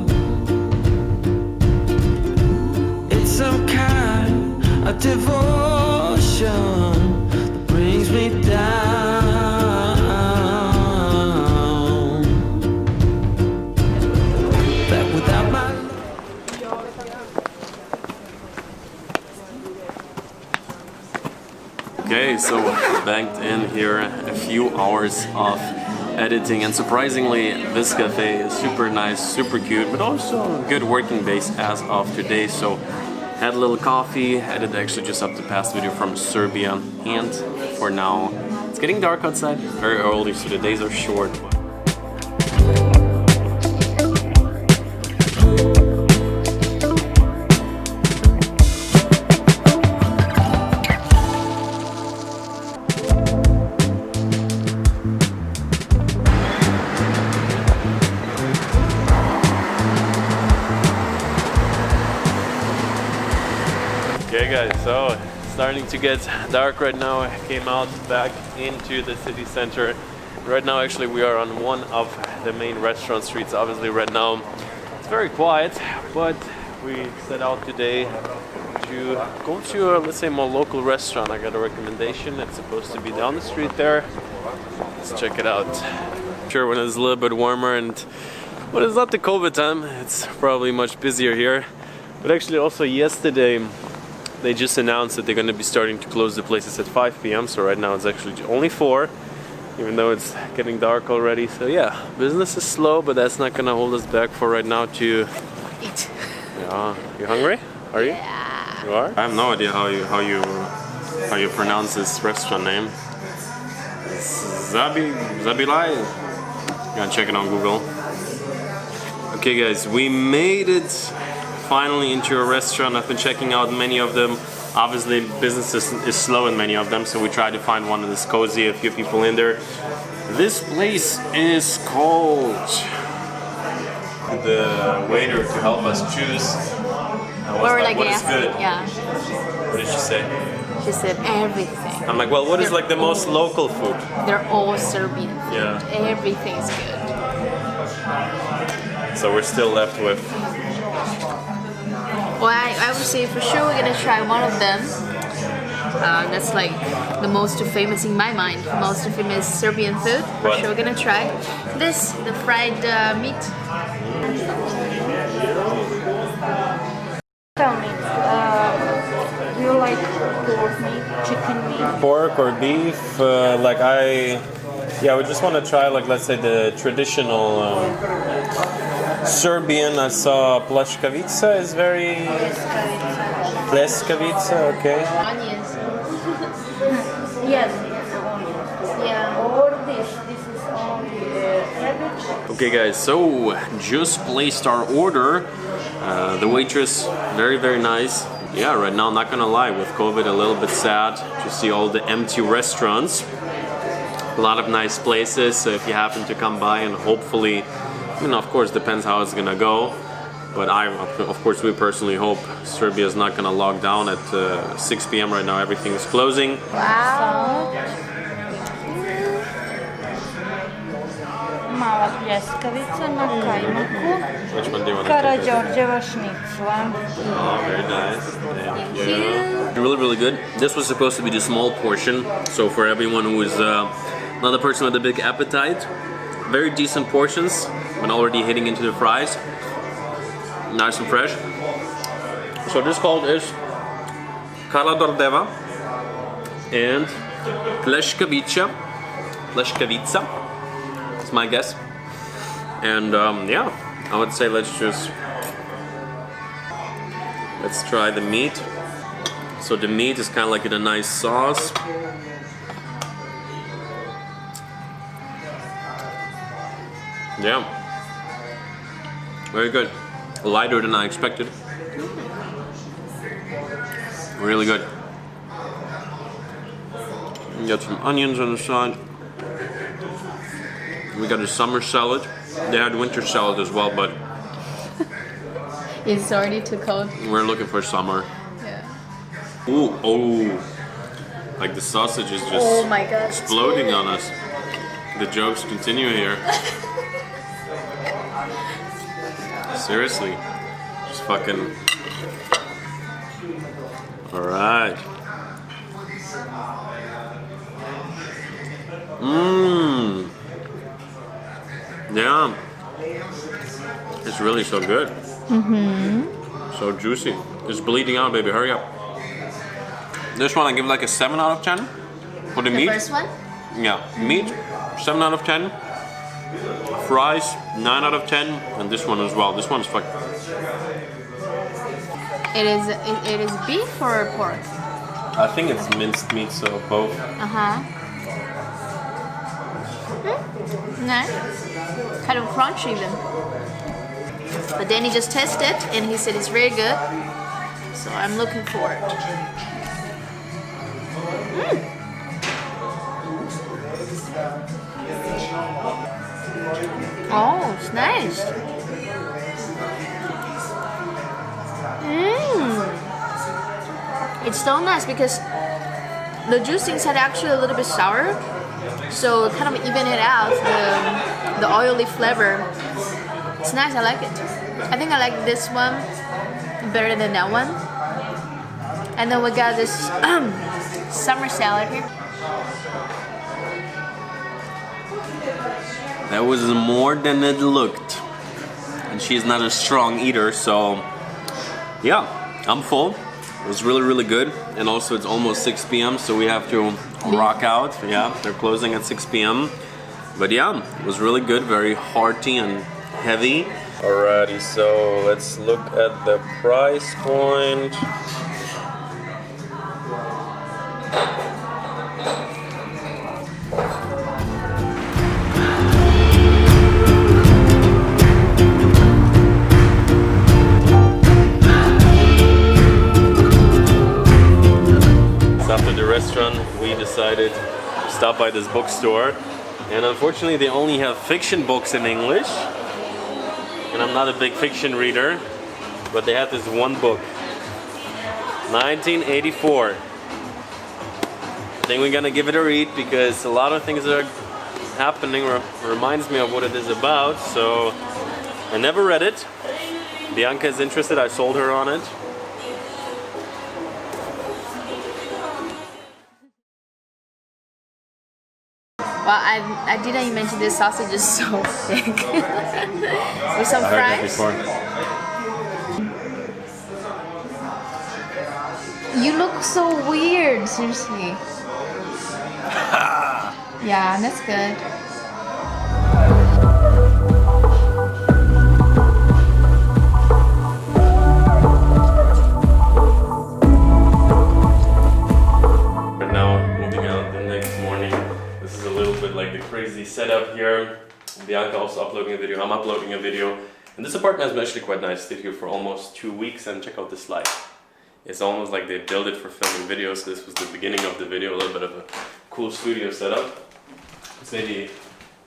It's some kind of devotion that brings me down. That without my Okay, so banked in here a few hours of editing, and surprisingly this cafe is super nice, super cute, but also a good working base as of today. So had a little coffee, edited actually just up the past video from Serbia, and for now it's getting dark outside, very early, so the days are short. Okay guys, so starting to get dark right now. I came out back into the city center. Right now actually we are on one of the main restaurant streets. Obviously right now it's very quiet, but we set out today to go to a, let's say, more local restaurant. I got a recommendation. It's supposed to be down the street there. Let's check it out. Sure, when it's a little bit warmer and when it's not the COVID time, it's probably much busier here. But actually also yesterday they just announced that they're going to be starting to close the places at 5 p.m. So right now it's actually only 4, even though it's getting dark already. So yeah, business is slow, but that's not going to hold us back for right now to Eat. Yeah, you hungry? Are you? Yeah. You are? I have no idea how you pronounce this restaurant name. Zabilai. You gotta check it on Google. Okay guys, we made it finally into a restaurant. I've been checking out many of them. Obviously business is slow in many of them, so we tried to find one that's cozy, a few people in there. This place is called... The waiter to help us choose. I was like, what is good? Yeah. What did she say? She said everything. I'm like, well, what is like the most local food? They're all Serbian food. Yeah. Everything's good. So we're still left with... Well, I would say for sure we're gonna try one of them. That's like the most famous in my mind. Most famous Serbian food. For What? sure we're gonna try this, the fried meat. Tell me, do you like pork meat, chicken meat? Pork or beef, we just want to try, like, let's say the traditional Serbian. I saw pleškavica is very... Pleškavica, okay. Onions. Yes. Yeah. Or this is only cabbage. Okay guys, so just placed our order. The waitress, very, very nice. Yeah, right now, not gonna lie, with COVID, a little bit sad to see all the empty restaurants. A lot of nice places, so if you happen to come by, and hopefully, of course, depends how it's gonna go. But of course, we personally hope Serbia is not gonna lock down at 6 p.m. right now. Everything is closing. Wow. Mala pljeskavica na kajmaku. Which one do you want to take? Karađorđeva šnicla. Oh, very nice. Thank you. Really, really good. This was supposed to be the small portion, so for everyone who is not a person with a big appetite, very decent portions, but already hitting into the fries. Nice and fresh. So this called is Karađorđeva. and Leszkowica. That's my guess. And yeah, I would say let's try the meat. So the meat is kind of like in a nice sauce. Yeah, very good. Lighter than I expected. Really good. We got some onions on the side. We got a summer salad. They had winter salad as well, but It's already too cold. we're looking for summer. Yeah. Ooh, oh, like the sausage is just Oh my god. exploding on us. The jokes continue here. Seriously, just fucking. All right. Mmm. Yeah. It's really so good. Mm-hmm. So juicy. It's bleeding out, baby. Hurry up. This one I give like a 7 out of 10 for the meat. The first one? Yeah, meat 7 out of 10. Fries 9 out of 10, and this one as well. This one's fucking. It is beef or pork? I think it's minced meat, so both. Nice. Kind of crunchy even. But then he just tasted it and he said it's very good. So I'm looking forward. Oh, it's nice. It's so nice because the juice inside actually a little bit sour, so kind of even it out the oily flavor. It's nice. I like it. I think I like this one better than that one. And then we got this summer salad here. That was more than it looked. And she's not a strong eater, so yeah, I'm full. It was really, really good. And also it's almost 6 p.m. so we have to rock out. Yeah, they're closing at 6 p.m. But yeah, it was really good, very hearty and heavy. Alrighty, so let's look at the price point. After the restaurant, we decided to stop by this bookstore, and unfortunately they only have fiction books in English, and I'm not a big fiction reader, but they had this one book, 1984. I think we're gonna give it a read because a lot of things that are happening reminds me of what it is about, so I never read it. Bianca is interested, I sold her on it. Well, I didn't mention this sausage is so thick. With some fries. You look so weird, seriously. Yeah, that's good. Crazy setup here. Bianca also uploading a video, I'm uploading a video. And this apartment has been actually quite nice. Stayed here for almost 2 weeks, and check out this light. It's almost like they built it for filming videos. This was the beginning of the video, a little bit of a cool studio setup. Let's maybe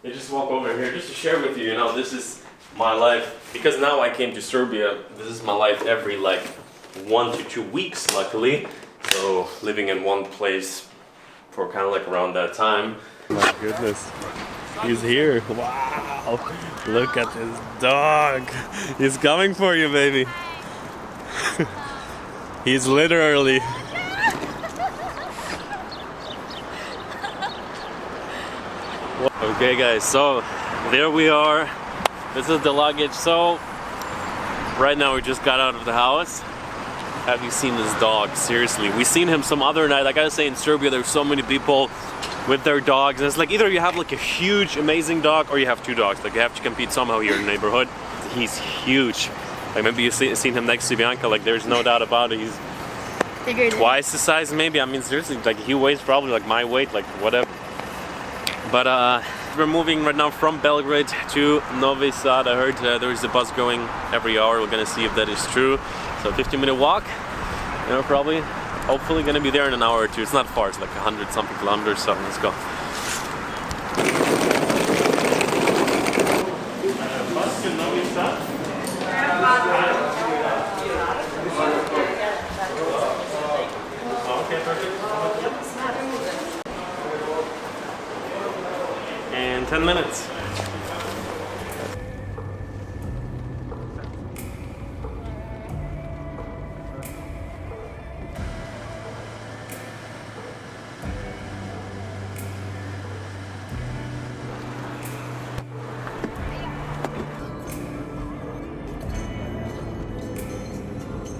just walk over here just to share with you, you know, this is my life. Because now I came to Serbia, this is my life every like 1 to 2 weeks, luckily. So living in one place for kind of like around that time. My goodness, he's here. Wow, look at this dog. He's coming for you, baby. He's literally. Okay guys, so there we are. This is the luggage. So right now we just got out of the house. have you seen this dog? Seriously, we seen him some other night. I gotta say, in Serbia there's so many people with their dogs. And it's like either you have like a huge amazing dog or you have two dogs. Like you have to compete somehow here in the neighborhood. He's huge. Like maybe you've seen him next to Bianca. Like there's no doubt about it. He's Bigger than twice the size maybe. I mean seriously, like he weighs probably like my weight, like whatever. But we're moving right now from Belgrade to Novi Sad. I heard there is a bus going every hour. We're gonna see if that is true. So 15-minute walk, you know, probably. Hopefully gonna be there in an hour or two. It's not far, it's like 100 something kilometers, so let's go. Bus to Novi Sad? Okay, perfect. And 10 minutes.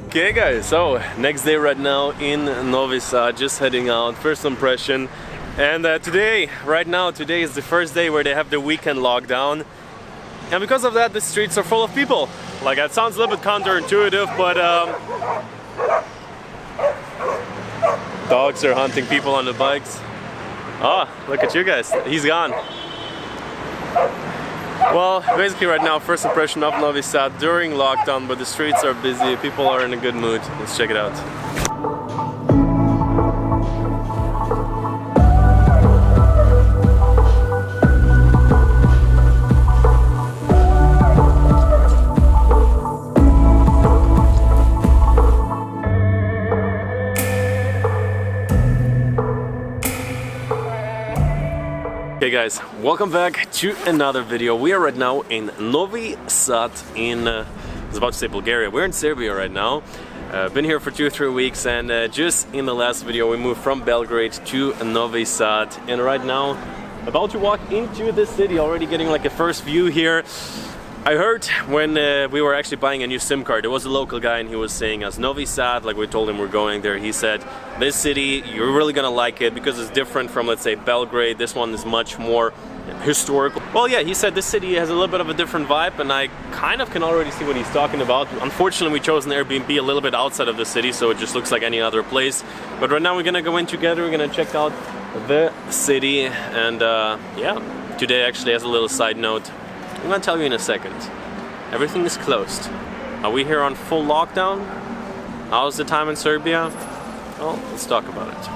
Okay guys, so next day right now in Novi Sad, just heading out, first impression. And today is the first day where they have the weekend lockdown. And because of that, the streets are full of people. Like that sounds a little bit counterintuitive, but dogs are hunting people on the bikes. Oh, look at you guys, he's gone. Well, basically right now, first impression of Novi Sad during lockdown, but the streets are busy, people are in a good mood. Let's check it out. Hey guys, welcome back to another video. We are right now in Novi Sad in, I was about to say Bulgaria. We're in Serbia right now. Been here for 2 or 3 weeks, and just in the last video we moved from Belgrade to Novi Sad. And right now, about to walk into the city, already getting like a first view here. I heard when we were actually buying a new SIM card, there was a local guy and he was saying us, Novi Sad, like we told him we're going there, he said, this city, you're really gonna like it because it's different from, let's say, Belgrade. This one is much more historical. Well, yeah, he said this city has a little bit of a different vibe, and I kind of can already see what he's talking about. Unfortunately, we chose an Airbnb a little bit outside of the city, so it just looks like any other place. But right now we're gonna go in together, we're gonna check out the city, and yeah, today actually, as a little side note, I'm gonna tell you in a second. Everything is closed. Are we here on full lockdown? How's the time in Serbia? Well, let's talk about it.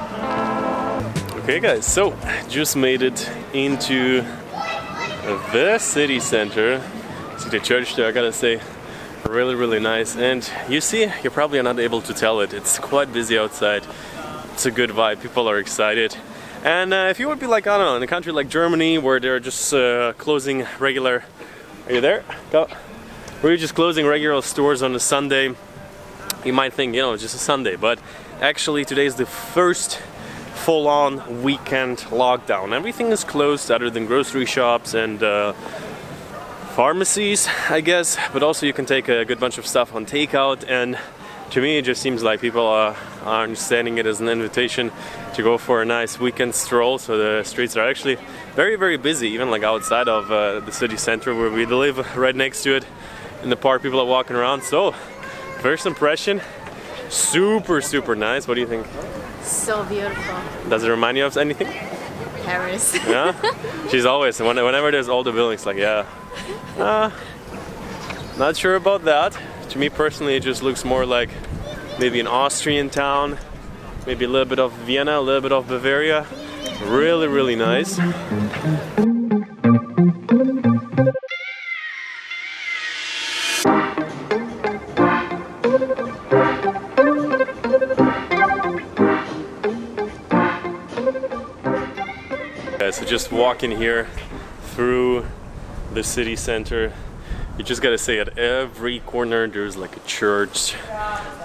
Okay guys, so just made it into the city center. See the church there, I gotta say, really nice. And you see, you're probably not able to tell it. It's quite busy outside. It's a good vibe, people are excited. And if you would be like, I don't know, in a country like Germany where they're just closing regular... Are you there? Go. We're just closing regular stores on a Sunday. You might think, you know, it's just a Sunday, but actually today is the first full-on weekend lockdown. Everything is closed other than grocery shops and pharmacies, I guess, but also you can take a good bunch of stuff on takeout, and to me it just seems like people are understanding it as an invitation to go for a nice weekend stroll. So the streets are actually very busy, even like outside of the city center where we live, right next to it. In the park, people are walking around. So first impression, super nice. What do you think? so beautiful. Does it remind you of anything? Paris. Yeah? She's always, whenever there's older buildings, like, yeah. Not sure about that. To me personally, it just looks more like maybe an Austrian town, maybe a little bit of Vienna, a little bit of Bavaria. Really nice. So just walking here through the city center, you just gotta say at every corner there's like a church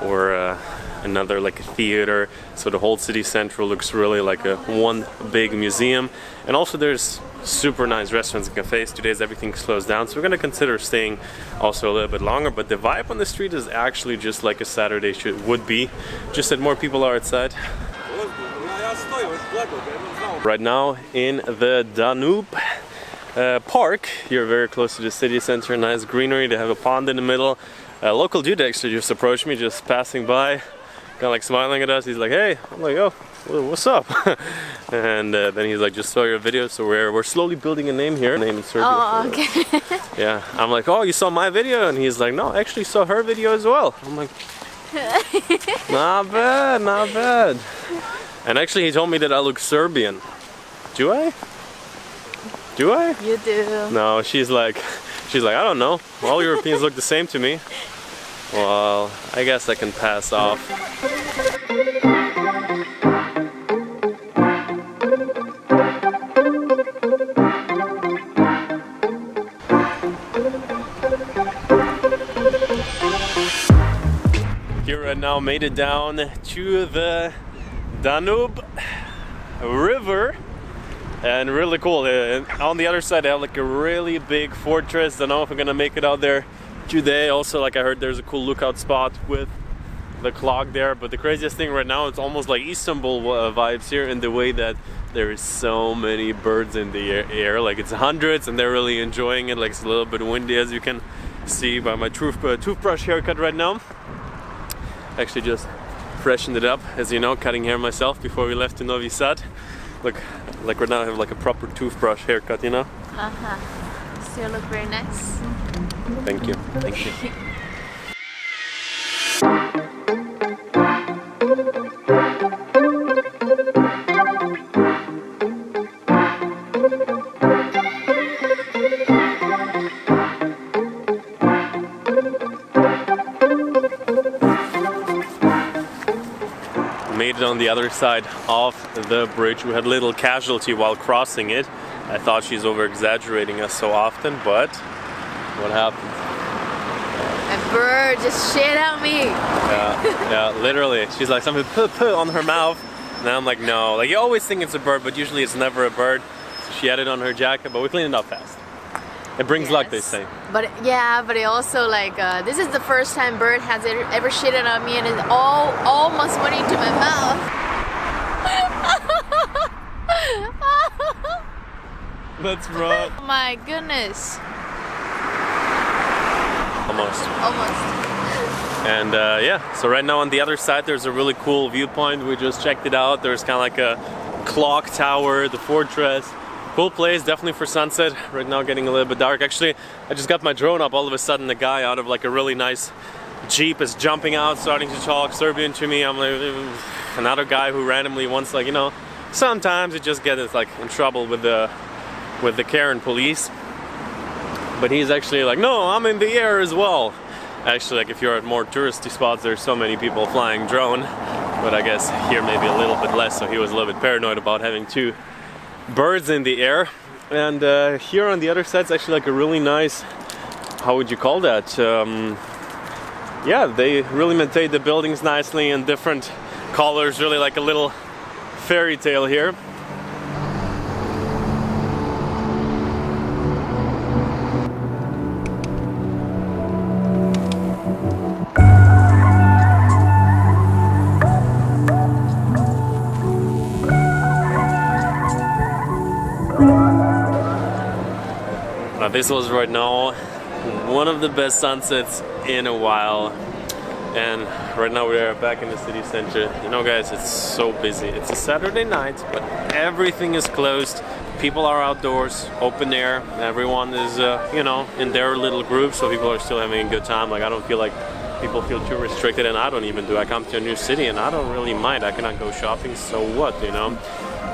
or another like a theater. So the whole city center looks really like a one big museum. And also there's super nice restaurants and cafes. Today's everything's closed down, so we're gonna consider staying also a little bit longer. But the vibe on the street is actually just like a Saturday would be, just that more people are outside. Right now in the Danube Park, you're very close to the city center, nice greenery, they have a pond in the middle. A local dude actually just approached me, just passing by, kind of like smiling at us. He's like, hey, I'm like, oh, what's up? And then he's like, just saw your video, so we're slowly building a name here. Name in Serbia. Oh, okay. Yeah, I'm like, oh, you saw my video? And he's like, no, I actually saw her video as well. I'm like, not bad, not bad. And actually he told me that I look Serbian. Do I? Do I? You do. No, she's like, I don't know. All Europeans look the same to me. Well, I guess I can pass off. Here I now made it down to the Danube River. And really cool. On the other side, they have like a really big fortress. Don't know if I'm gonna make it out there today. Also, like I heard, there's a cool lookout spot with the clock there. But the craziest thing right now, it's almost like Istanbul vibes here in the way that there is so many birds in the air. Like it's hundreds, and they're really enjoying it. Like it's a little bit windy, as you can see by my toothbrush haircut right now. Actually, just freshened it up, as you know, cutting hair myself before we left to Novi Sad. Look, like right now I have like a proper toothbrush haircut, you know? Still look very nice. Thank you, thank you. Made it on the other side of the bridge. We had a little casualty while crossing it. I thought she's over exaggerating us so often, but what happened? A bird just shit at me. Yeah, literally. She's like something put on her mouth, and I'm like, no. Like you always think it's a bird, but usually it's never a bird. So she had it on her jacket, but we cleaned it up fast. It brings luck, they say. But yeah, but it also like this is the first time bird has ever shitted on me, and it almost went into my mouth. That's right. Oh my goodness. Almost. And yeah, so right now on the other side there's a really cool viewpoint. We just checked it out. There's kind of like a clock tower, the fortress. Cool place, definitely for sunset. Right now getting a little bit dark. Actually, I just got my drone up. All of a sudden a guy out of like a really nice Jeep is jumping out, starting to talk Serbian to me. I'm like, another guy who randomly wants, like, you know, sometimes you just get like in trouble with the Karen police. But he's actually like, no, I'm in the air as well. Actually, like if you're at more touristy spots, there's so many people flying drone. But I guess here maybe a little bit less, so he was a little bit paranoid about having two birds in the air. And here on the other side, it's actually like a really nice, how would you call that? Yeah, they really maintained the buildings nicely in different colors, really like a little fairy tale here. This was right now one of the best sunsets in a while, and right now we are back in the city center. You know, guys, it's so busy. It's a Saturday night, but everything is closed. People are outdoors, open air. Everyone is, you know, in their little groups, so people are still having a good time. Like, I don't feel like people feel too restricted, and I don't even do. I come to a new city, and I don't really mind. I cannot go shopping, so what, you know?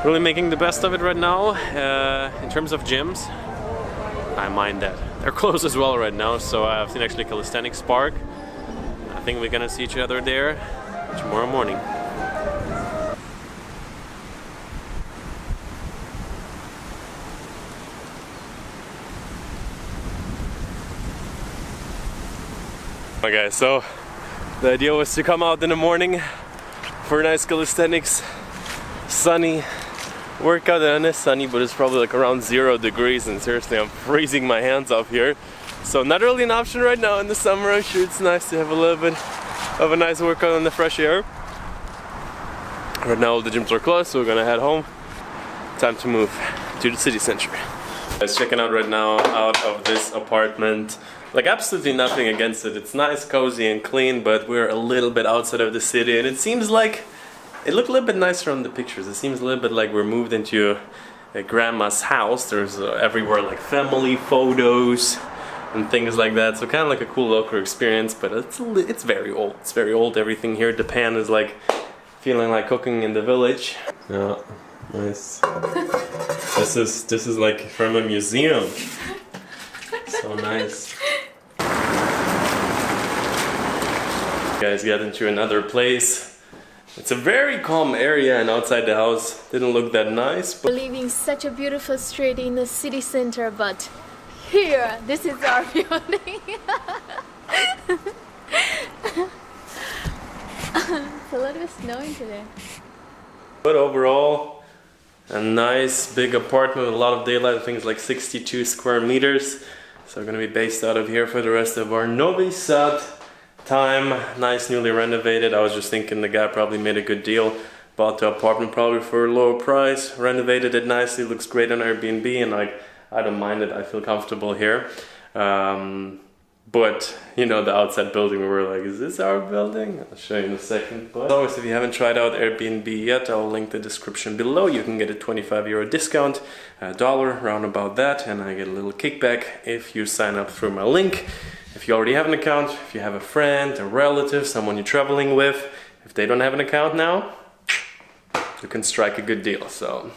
Really making the best of it right now. In terms of gyms, I mind that. They're closed as well right now, so I've seen actually Calisthenics Park. I think we're gonna see each other there tomorrow morning. Okay, so The idea was to come out in the morning for a nice calisthenics, sunny workout, and it's sunny, but it's probably like around 0 degrees, and seriously, I'm freezing my hands off here. So not really an option right now in the summer. I'm sure it's nice to have a little bit of a nice workout in the fresh air. Right now all the gyms are closed, so we're gonna head home. Time to move to the city center. Guys, checking out right now out of this apartment. Like, absolutely nothing against it. It's nice, cozy and clean, but we're a little bit outside of the city, and it seems like it looked a little bit nicer on the pictures. It seems a little bit like we're moved into a grandma's house. There's everywhere like family photos and things like that, so kind of like a cool local experience, but it's very old. It's very old. Everything here, the pan is like feeling like cooking in the village. Yeah, nice. This is like from a museum. So nice. Guys, got into another place. It's a very calm area, and outside the house didn't look that nice. But We're leaving such a beautiful street in the city center, but here, this is our building. It's a little bit snowing today. But overall, a nice big apartment with a lot of daylight. I think it's like 62 square meters. So we're gonna be based out of here for the rest of our Novi Sad time. Nice, newly renovated. I was just thinking the guy probably made a good deal. Bought the apartment probably for a lower price. Renovated it nicely. Looks great on Airbnb, and like, I don't mind it. I feel comfortable here. But you know, the outside building, we were like, is this our building? I'll show you in a second. But as always, if you haven't tried out Airbnb yet, I'll link the description below. You can get a 25 euro discount, $1 round about that, and I get a little kickback if you sign up through my link. If you already have an account, if you have a friend, a relative, someone you're traveling with, if they don't have an account now, you can strike a good deal. So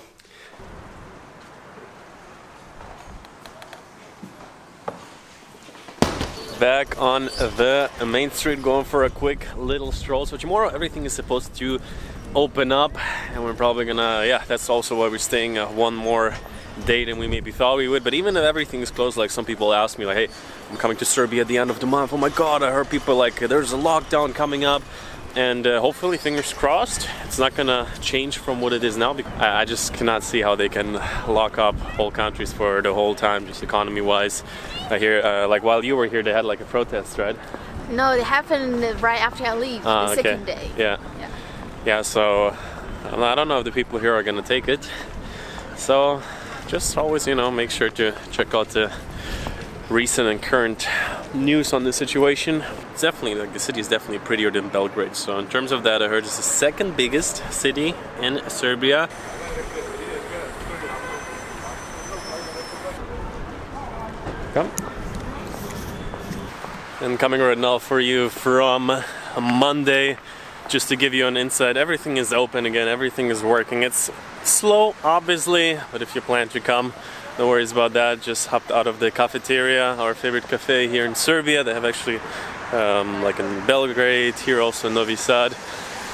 back on the main street, going for a quick little stroll. So tomorrow everything is supposed to open up, and we're probably gonna, yeah, that's also why we're staying one more day than we maybe thought we would. But even if everything is closed, like, some people ask me like, hey, I'm coming to Serbia at the end of the month. Oh my god, I heard people like there's a lockdown coming up. And hopefully, fingers crossed, it's not gonna change from what it is now. I just cannot see how they can lock up whole countries for the whole time, just economy-wise. I hear, like, while you were here, they had like a protest, right? No, it happened right after I leave, the second day. Yeah, so I don't know if the people here are gonna take it. So just always, you know, make sure to check out the recent and current news on the situation. It's definitely, like, the city is definitely prettier than Belgrade. So in terms of that, I heard it's the second biggest city in Serbia. Come. And coming right now for you from Monday, just to give you an insight. Everything is open again, everything is working. It's slow, obviously, but if you plan to come, no worries about that. Just hopped out of the cafeteria, our favorite cafe here in Serbia. They have actually, like in Belgrade, here also in Novi Sad.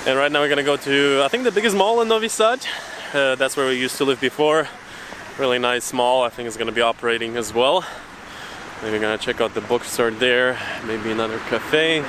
And right now we're gonna go to, I think, the biggest mall in Novi Sad. That's where we used to live before. Really nice mall. I think it's gonna be operating as well. Maybe we're gonna check out the bookstore there, maybe another cafe.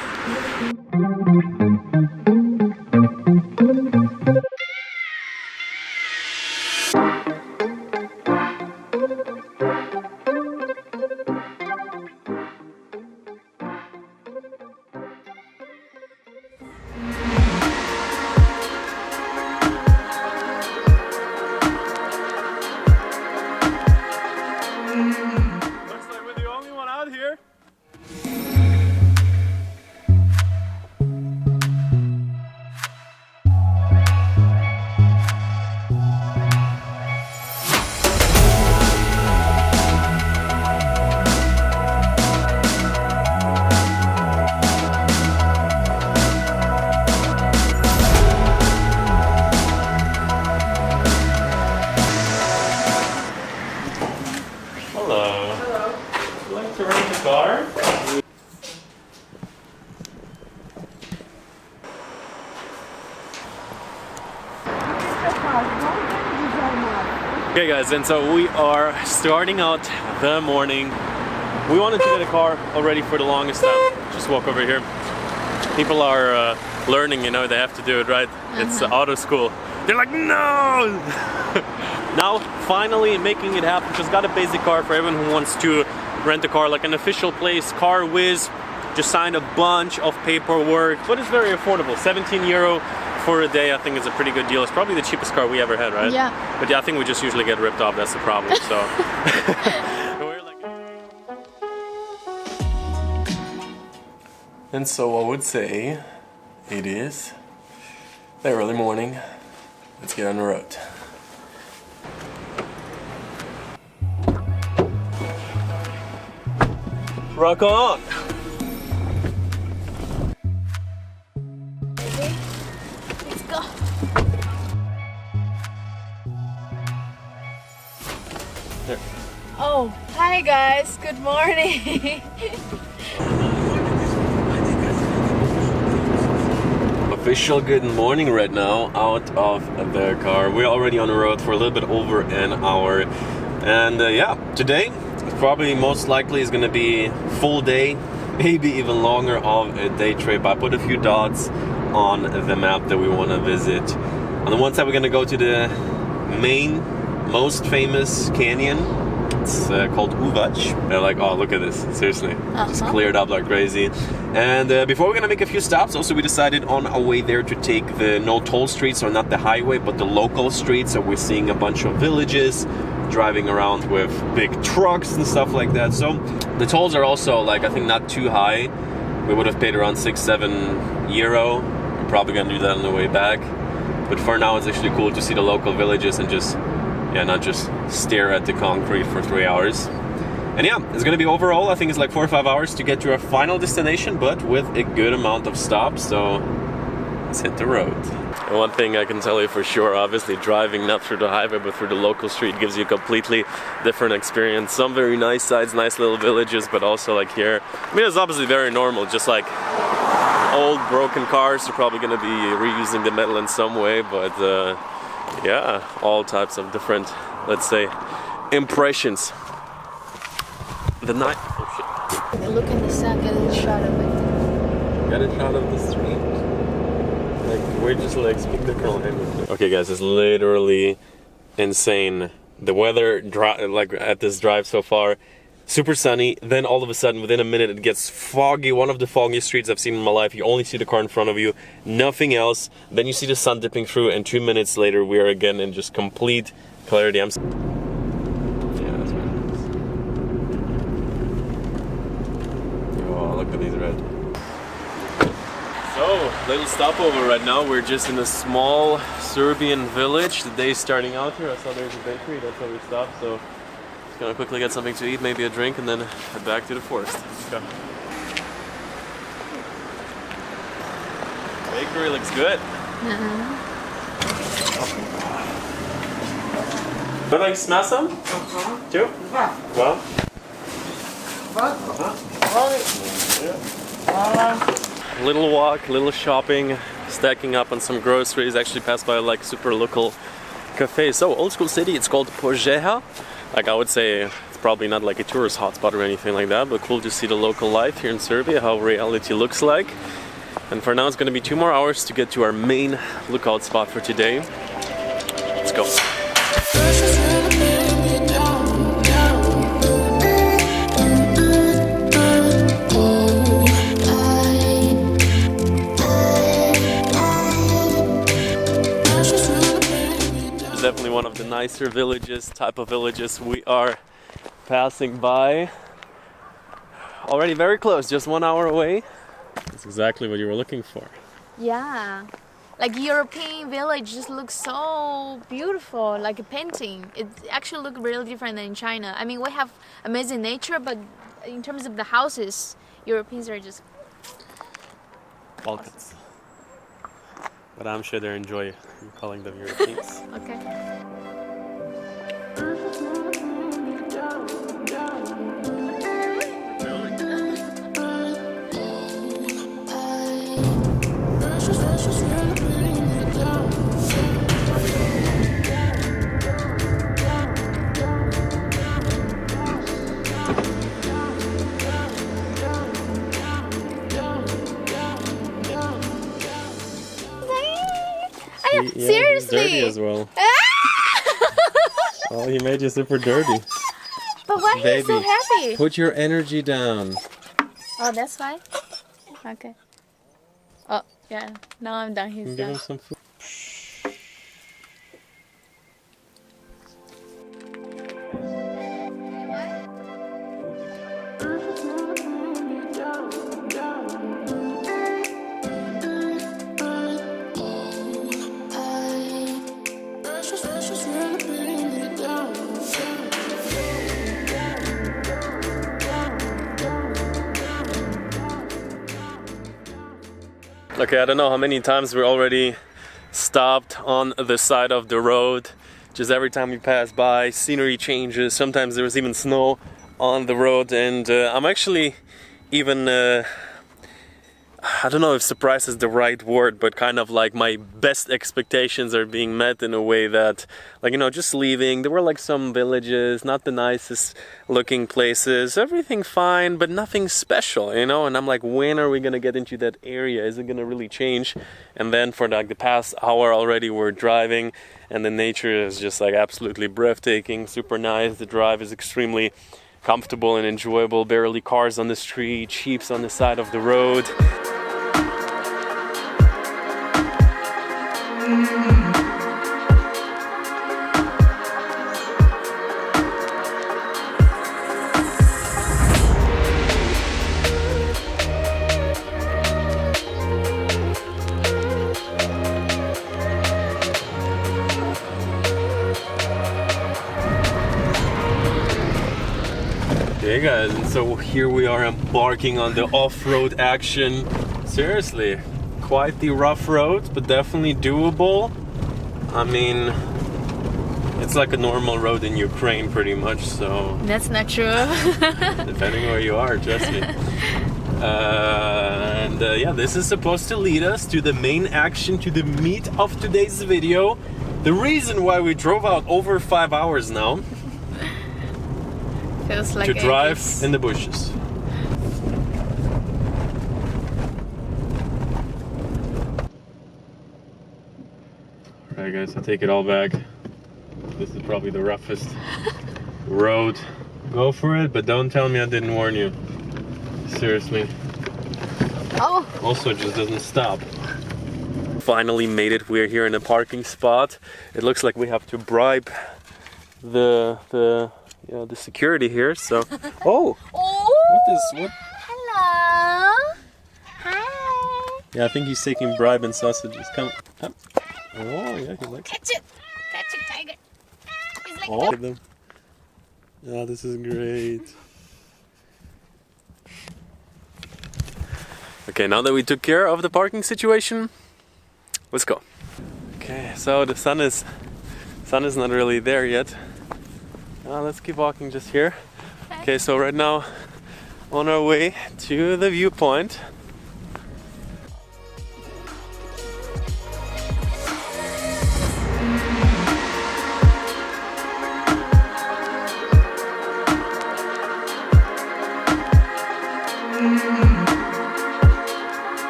Okay guys, and so we are starting out the morning. We wanted to get a car already for the longest time. Just walk over here. people are learning, you know, they have to do it, right? It's auto school. They're like, no! Now, finally making it happen. Just got a basic car for everyone who wants to rent a car, like an official place, Car Whiz. Just signed a bunch of paperwork, but it's very affordable. 17 euro for a day, I think is a pretty good deal. It's probably the cheapest car we ever had, right? Yeah. But yeah, I think we just usually get ripped off, that's the problem, so. We're like... And so I would say it is the early morning. Let's get on the road. Rock on! Let's go. There. Oh, hi guys, good morning. Official good morning right now out of the car. We're already on the road for a little bit over an hour. And yeah, today probably most likely is going to be full day, maybe even longer of a day trip. I put a few dots on the map that we want to visit. On the one side we're going to go to the main, most famous canyon. It's called Uvac. They're like, oh, look at this, seriously. Just cleared up like crazy. And before we're gonna make a few stops, also we decided on our way there to take the no toll street, so not the highway, but the local street. So we're seeing a bunch of villages, driving around with big trucks and stuff like that. So the tolls are also, like, I think not too high. We would have paid around 6-7 euro. We're probably gonna do that on the way back. But for now, it's actually cool to see the local villages and just, yeah, not just stare at the concrete for 3 hours. And yeah, it's gonna be overall, I think it's like 4 or 5 hours to get to our final destination, but with a good amount of stops, so let's hit the road. And one thing I can tell you for sure, obviously driving not through the highway but through the local street gives you a completely different experience. Some very nice sides, nice little villages, but also like here, I mean, it's obviously very normal, just like old broken cars are probably gonna be reusing the metal in some way, but yeah, all types of different, let's say, impressions. The night. Oh shit. Look in the sun, get a shot of it. Got a shot of the street. Like, we're just like spectacular. Okay, guys, it's literally insane. The weather, like at this drive so far, super sunny. Then all of a sudden, within a minute, it gets foggy. One of the foggiest streets I've seen in my life. You only see the car in front of you, nothing else. Then you see the sun dipping through, and 2 minutes later, we are again in just complete clarity. Yeah, that's very nice. Oh, look at these red. So, little stopover right now. We're just in a small Serbian village. The day's starting out here. I saw there's a bakery. That's where we stopped. So. Gonna quickly get something to eat, maybe a drink, and then head back to the forest. Let's go. Bakery looks good. Would you like to smell some? Two? Well? Little walk, little shopping, stacking up on some groceries. Actually passed by like super local cafe. So, old school city, it's called Požeha. Like, I would say it's probably not like a tourist hotspot or anything like that, but cool to see the local life here in Serbia, how reality looks like. And for now, it's going to be 2 more hours to get to our main lookout spot for today. Let's go. Definitely one of the nicer villages, type of villages we are passing by. Already very close, just 1 hour away. That's exactly what you were looking for. Yeah, like European village just looks so beautiful, like a painting. It actually looks really different than in China. I mean, we have amazing nature, but in terms of the houses, Europeans are just Balkans. But I'm sure they enjoy you calling them Europeans. okay. dirty as well. Oh, he made you super dirty. But why are you so happy? Put your energy down. Oh, that's why? Okay. Oh, yeah. Now I'm done. He's Give done. him some food. Okay, I don't know how many times we already stopped on the side of the road. Just every time we pass by, scenery changes. Sometimes there was even snow on the road, and I'm actually even I don't know if surprise is the right word, but kind of like my best expectations are being met in a way that, like, you know, just leaving, there were like some villages, not the nicest looking places, everything fine, but nothing special, you know, and I'm like, when are we gonna get into that area? Is it gonna really change? And then for like the past hour already we're driving, and the nature is just like absolutely breathtaking, super nice. The drive is extremely comfortable and enjoyable, barely cars on the street, sheeps on the side of the road. Okay guys, and so here we are embarking on the off-road action. Seriously, quite the rough road, but definitely doable. I mean, it's like a normal road in Ukraine pretty much, so... That's not true. Depending where you are, trust me. Yeah, this is supposed to lead us to the main action, to the meat of today's video. The reason why we drove out over 5 hours now. Feels like to drive ages. in the bushes. Alright guys, I take it all back. This is probably the roughest road. Go for it, but don't tell me I didn't warn you. Seriously. Oh! Also, it just doesn't stop. Finally made it. We're here in a parking spot. It looks like we have to bribe the security here, so... Oh! What? Hello! Hi! Yeah, I think he's taking bribe and sausages. Come. Oh, yeah, he likes Catch it! Catch it, tiger! He's like all of them. Yeah, this is great. Okay, now that we took care of the parking situation, let's go. Okay, so the sun is not really there yet. Let's keep walking just here. Okay, so right now on our way to the viewpoint.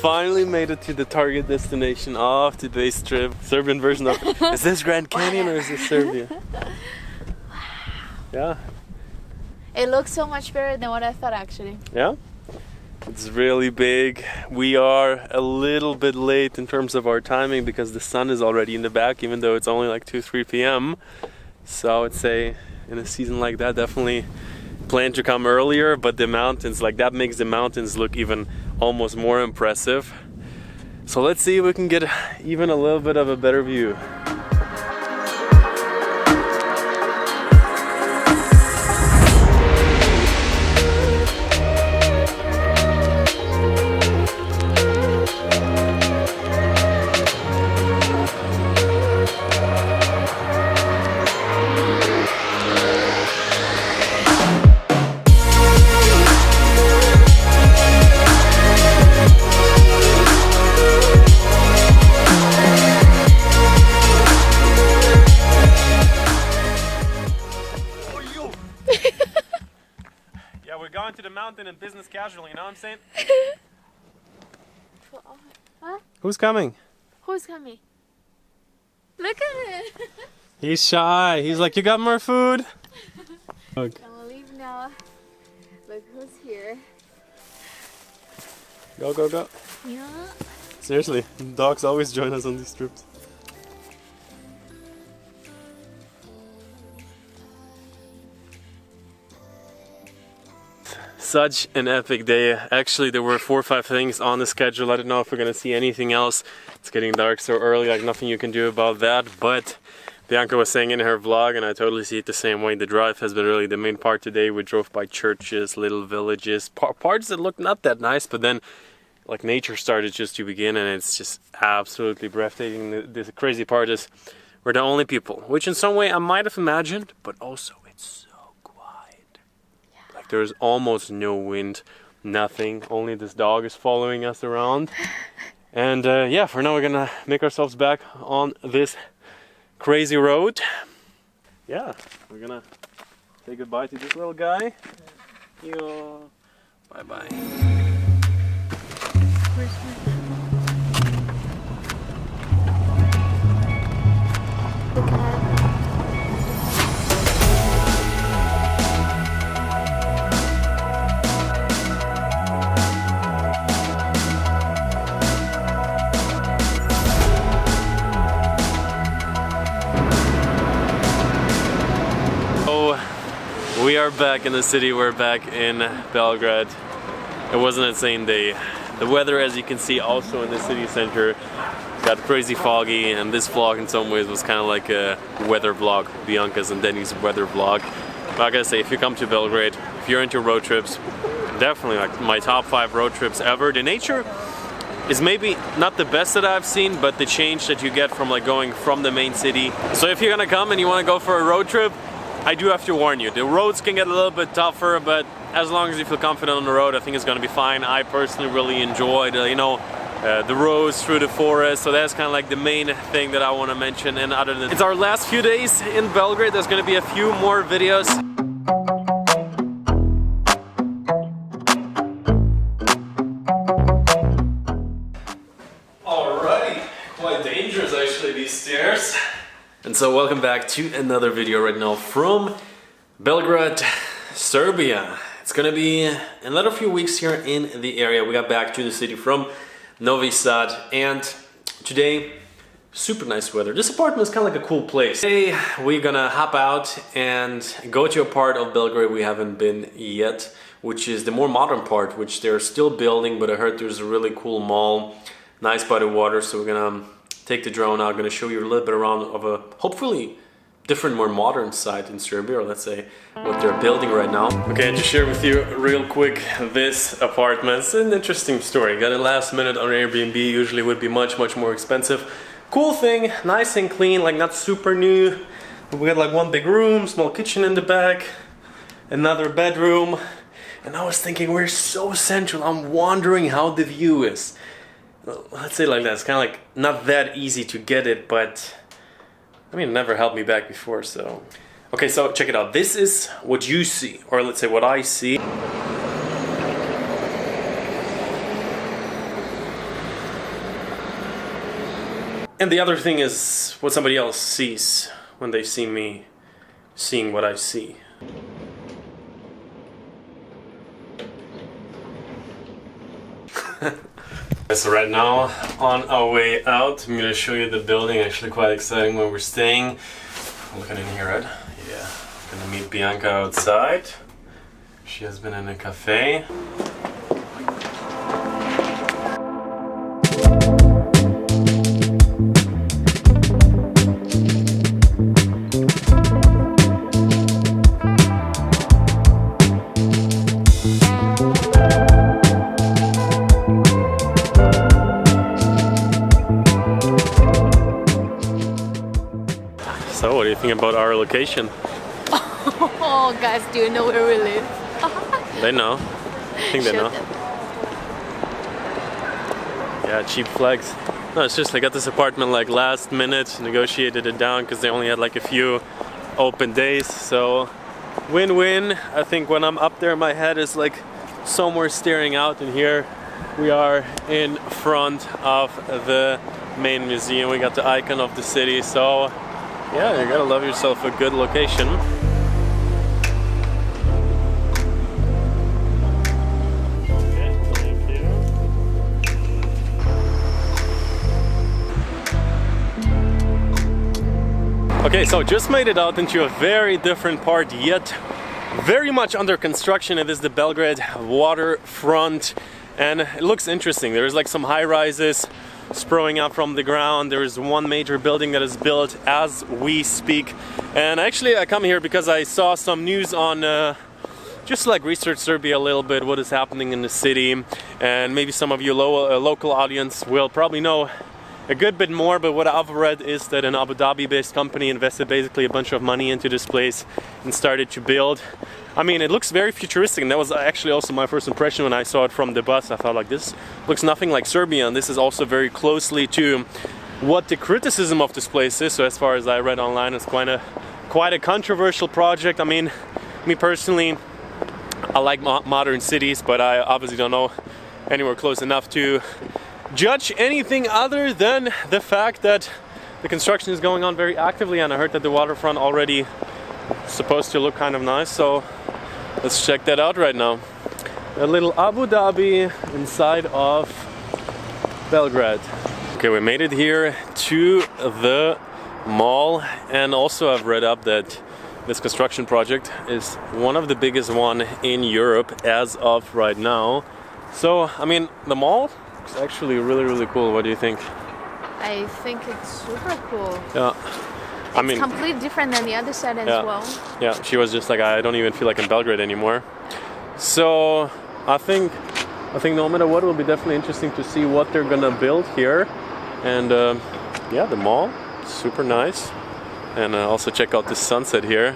Finally made it to the target destination of today's trip. Serbian version of it. Is this Grand Canyon or is this Serbia? Yeah. It looks so much better than what I thought actually. Yeah? It's really big. We are a little bit late in terms of our timing because the sun is already in the back, even though it's only like 2-3 p.m. So I would say in a season like that, definitely plan to come earlier, but the mountains, like that makes the mountains look even almost more impressive. So let's see if we can get even a little bit of a better view. to the mountain and business casual, you know what I'm saying? Huh? Who's coming? Who's coming? Look at it! He's shy. He's like, you got more food? I'm gonna leave now. Look who's here. Go, go, go. Yeah. Seriously, dogs always join us on these trips. Such an epic day. Actually, there were 4 or 5 things on the schedule. I don't know if we're gonna see anything else. It's getting dark so early, like nothing you can do about that. But Bianca was saying in her vlog, and I totally see it the same way, the drive has been really the main part today. We drove by churches, little villages, parts that look not that nice, but then like nature started just to begin, and it's just absolutely breathtaking. The crazy part is we're the only people, which in some way I might have imagined, but also it's so quiet. Yeah. Like there's almost no wind, nothing, only this dog is following us around. And yeah, for now we're gonna make ourselves back on this crazy road. Yeah, we're gonna say goodbye to this little guy. Yo. Bye bye. We are back in the city, we're back in Belgrade. It was an insane day. The weather, as you can see, also in the city center, got crazy foggy, and this vlog in some ways was kind of like a weather vlog, Bianca's and Denny's weather vlog. But I gotta say, if you come to Belgrade, if you're into road trips, definitely like my top 5 road trips ever. The nature is maybe not the best that I've seen, but the change that you get from like going from the main city. So if you're gonna come and you wanna go for a road trip, I do have to warn you, the roads can get a little bit tougher, but as long as you feel confident on the road, I think it's gonna be fine. I personally really enjoyed, the roads through the forest, so that's kind of like the main thing that I want to mention. And other than it's our last few days in Belgrade, there's gonna be a few more videos. Alrighty, quite dangerous actually, these stairs. And so welcome back to another video right now from Belgrade, Serbia. It's gonna be another few weeks here in the area. We got back to the city from Novi Sad, and today, super nice weather. This apartment is kind of like a cool place. Today we're gonna hop out and go to a part of Belgrade we haven't been yet, which is the more modern part, which they're still building, but I heard there's a really cool mall, nice by the water, so we're gonna take the drone out. I'm gonna show you a little bit around of a hopefully different, more modern site in Serbia, or let's say what they're building right now. Okay, and to share with you real quick this apartment. It's an interesting story. Got it last minute on Airbnb, usually would be much more expensive. Cool thing, nice and clean, like not super new. We got like one big room, small kitchen in the back, another bedroom. And I was thinking, we're so central, I'm wondering how the view is. Let's say like that, it's kind of like not that easy to get it, but I mean, it never held me back before, so. Okay, so check it out. This is what you see, or let's say what I see. And the other thing is what somebody else sees when they see me seeing what I see. So right now, on our way out, I'm gonna show you the building. Actually quite exciting where we're staying. Looking in here, right? Yeah. Gonna meet Bianca outside. She has been in a cafe. So, what do you think about our location? Oh, guys, do you know where we live? They know. I think they know. Yeah, cheap flags. No, it's just I got this apartment like last minute, negotiated it down because they only had like a few open days. So win-win. I think when I'm up there, my head is like somewhere staring out, and here we are in front of the main museum. We got the icon of the city, so yeah, you gotta love yourself a good location. Okay, so just made it out into a very different part, yet very much under construction. It is the Belgrade waterfront, and it looks interesting. There's like some high rises sprawling up from the ground. There is one major building that is built as we speak. And actually I come here because I saw some news on just like research Serbia a little bit, what is happening in the city, and maybe some of you local audience will probably know a good bit more, but what I've read is that an Abu Dhabi based company invested basically a bunch of money into this place and started to build. I mean, it looks very futuristic, and that was actually also my first impression when I saw it from the bus. I thought like, this looks nothing like Serbia, and this is also very closely to what the criticism of this place is. So as far as I read online, it's quite a controversial project. I mean, me personally, I like modern cities, but I obviously don't know anywhere close enough to judge anything other than the fact that the construction is going on very actively, and I heard that the waterfront already supposed to look kind of nice, so let's check that out right now. A little Abu Dhabi inside of Belgrade. Okay, we made it here to the mall, and also I've read up that this construction project is one of the biggest one in Europe as of right now. So, I mean, the mall it's actually really cool. What do you think? I think it's super cool. Yeah. I mean, it's completely different than the other side as well. Yeah, she was just like, I don't even feel like in Belgrade anymore. So I think no matter what, it will be definitely interesting to see what they're gonna build here. And yeah, the mall, super nice. And also check out the sunset here.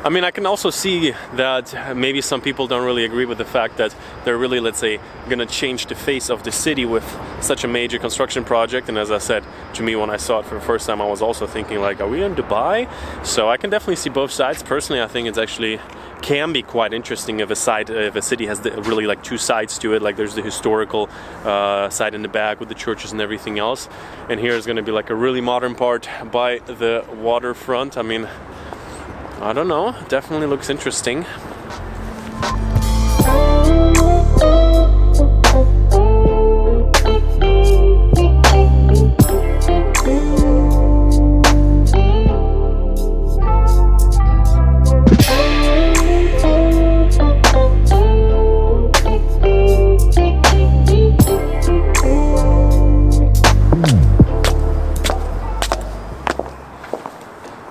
I mean, I can also see that maybe some people don't really agree with the fact that they're really, let's say, gonna change the face of the city with such a major construction project. And as I said, to me, when I saw it for the first time, I was also thinking like, are we in Dubai? So I can definitely see both sides. Personally, I think it's actually can be quite interesting if a city has really like two sides to it. Like there's the historical side in the back with the churches and everything else. And here is gonna be like a really modern part by the waterfront. I mean, I don't know, definitely looks interesting.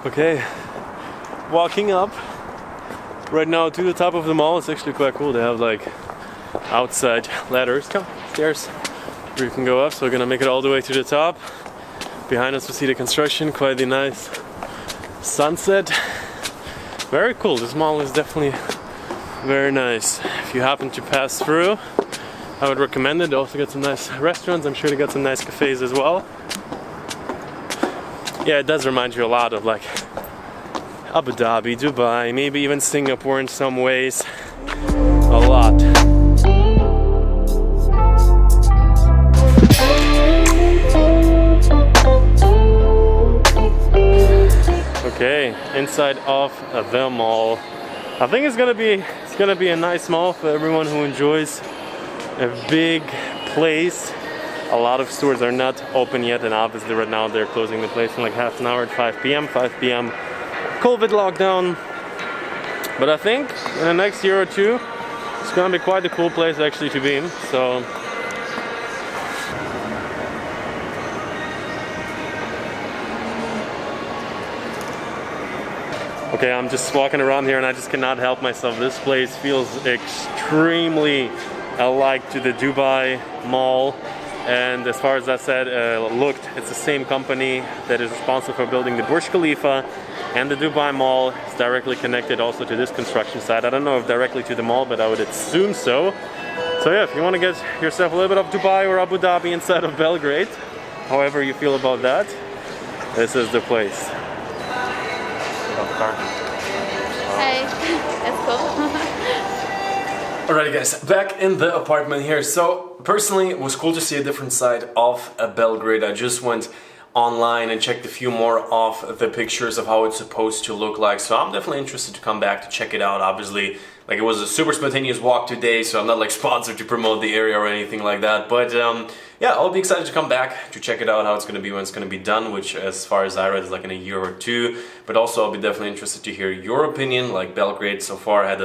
Okay. Walking up right now to the top of the mall. It's actually quite cool. They have like outside ladders, stairs where you can go up. So we're gonna make it all the way to the top. Behind us we see the construction, quite a nice sunset. Very cool. This mall is definitely very nice. If you happen to pass through, I would recommend it. They also got some nice restaurants. I'm sure they got some nice cafes as well. Yeah, it does remind you a lot of like Abu Dhabi, Dubai, maybe even Singapore in some ways. A lot. Okay, inside of the mall. I think it's gonna be a nice mall for everyone who enjoys a big place. A lot of stores are not open yet, and obviously right now they're closing the place in like half an hour at 5 p.m. COVID lockdown, but I think in the next year or two it's gonna be quite a cool place actually to be in. So okay, I'm just walking around here and I just cannot help myself. This place feels extremely alike to the Dubai Mall. And as far as I said, looked, it's the same company that is responsible for building the Burj Khalifa, and the Dubai Mall is directly connected also to this construction site. I don't know if directly to the mall, but I would assume so. So yeah, if you want to get yourself a little bit of Dubai or Abu Dhabi inside of Belgrade, however you feel about that, this is the place. about the car. Hey, that's cool. Alright guys, back in the apartment here. So personally it was cool to see a different side of Belgrade. I just went online and checked a few more of the pictures of how it's supposed to look like. So I'm definitely interested to come back to check it out. Obviously, like, it was a super spontaneous walk today, so I'm not like sponsored to promote the area or anything like that. But yeah, I'll be excited to come back to check it out, how it's going to be when it's going to be done, which as far as I read is like in a year or two. But also I'll be definitely interested to hear your opinion. Like, Belgrade so far had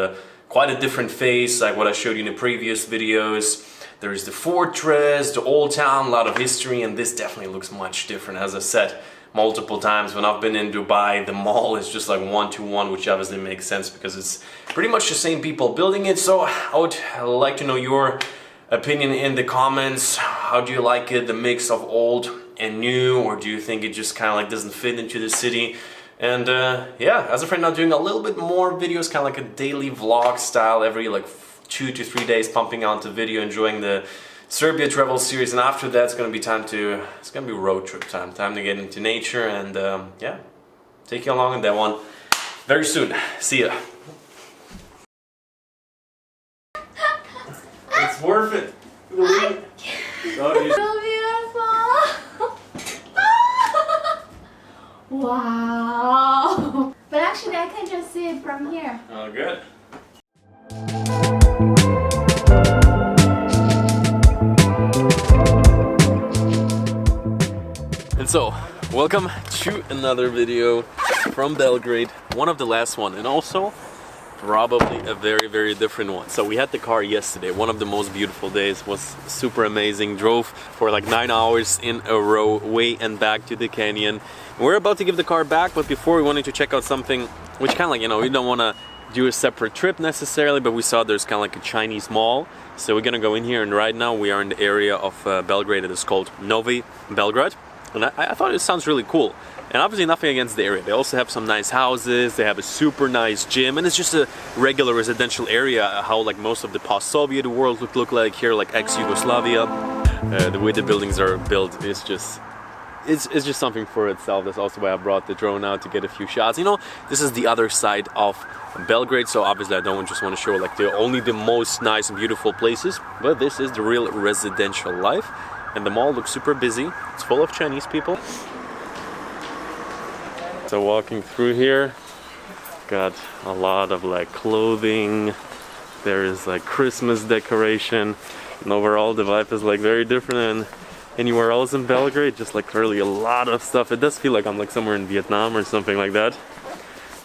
quite a different face, like what I showed you in the previous videos. There's the fortress, the old town, a lot of history, and this definitely looks much different. As I said multiple times, when I've been in Dubai, the mall is just like one-to-one, which obviously makes sense because it's pretty much the same people building it. So I would like to know your opinion in the comments. How do you like it, the mix of old and new, or do you think it just kind of like doesn't fit into the city? And yeah, as of right now, doing a little bit more videos, kind of like a daily vlog style, every like 2 to 3 days, pumping out the video, enjoying the Serbia travel series, and after that it's gonna be it's gonna be road trip time to get into nature, and yeah, take you along on that one very soon. See ya. It's worth it. So beautiful. Wow. But actually I can just see it from here. Oh, good. And so, welcome to another video from Belgrade, one of the last one, and also probably a very, very different one. So we had the car yesterday, one of the most beautiful days, was super amazing, drove for like 9 hours in a row, way and back to the canyon. And we're about to give the car back, but before we wanted to check out something, which kind of like, you know, we don't want to do a separate trip necessarily, but we saw there's kind of like a Chinese mall. So we're gonna go in here, and right now we are in the area of Belgrade that is called Novi Belgrade. And I thought it sounds really cool. And obviously nothing against the area. They also have some nice houses, they have a super nice gym, and it's just a regular residential area, how like most of the post-Soviet world would look like here, like ex-Yugoslavia. The way the buildings are built is just, it's just something for itself. That's also why I brought the drone out, to get a few shots. You know, this is the other side of Belgrade, so obviously I don't just want to show like only the most nice and beautiful places, but this is the real residential life. And the mall looks super busy. It's full of Chinese people. So walking through here, got a lot of like clothing. There is like Christmas decoration. And overall the vibe is like very different than anywhere else in Belgrade. Just like really a lot of stuff. It does feel like I'm like somewhere in Vietnam or something like that.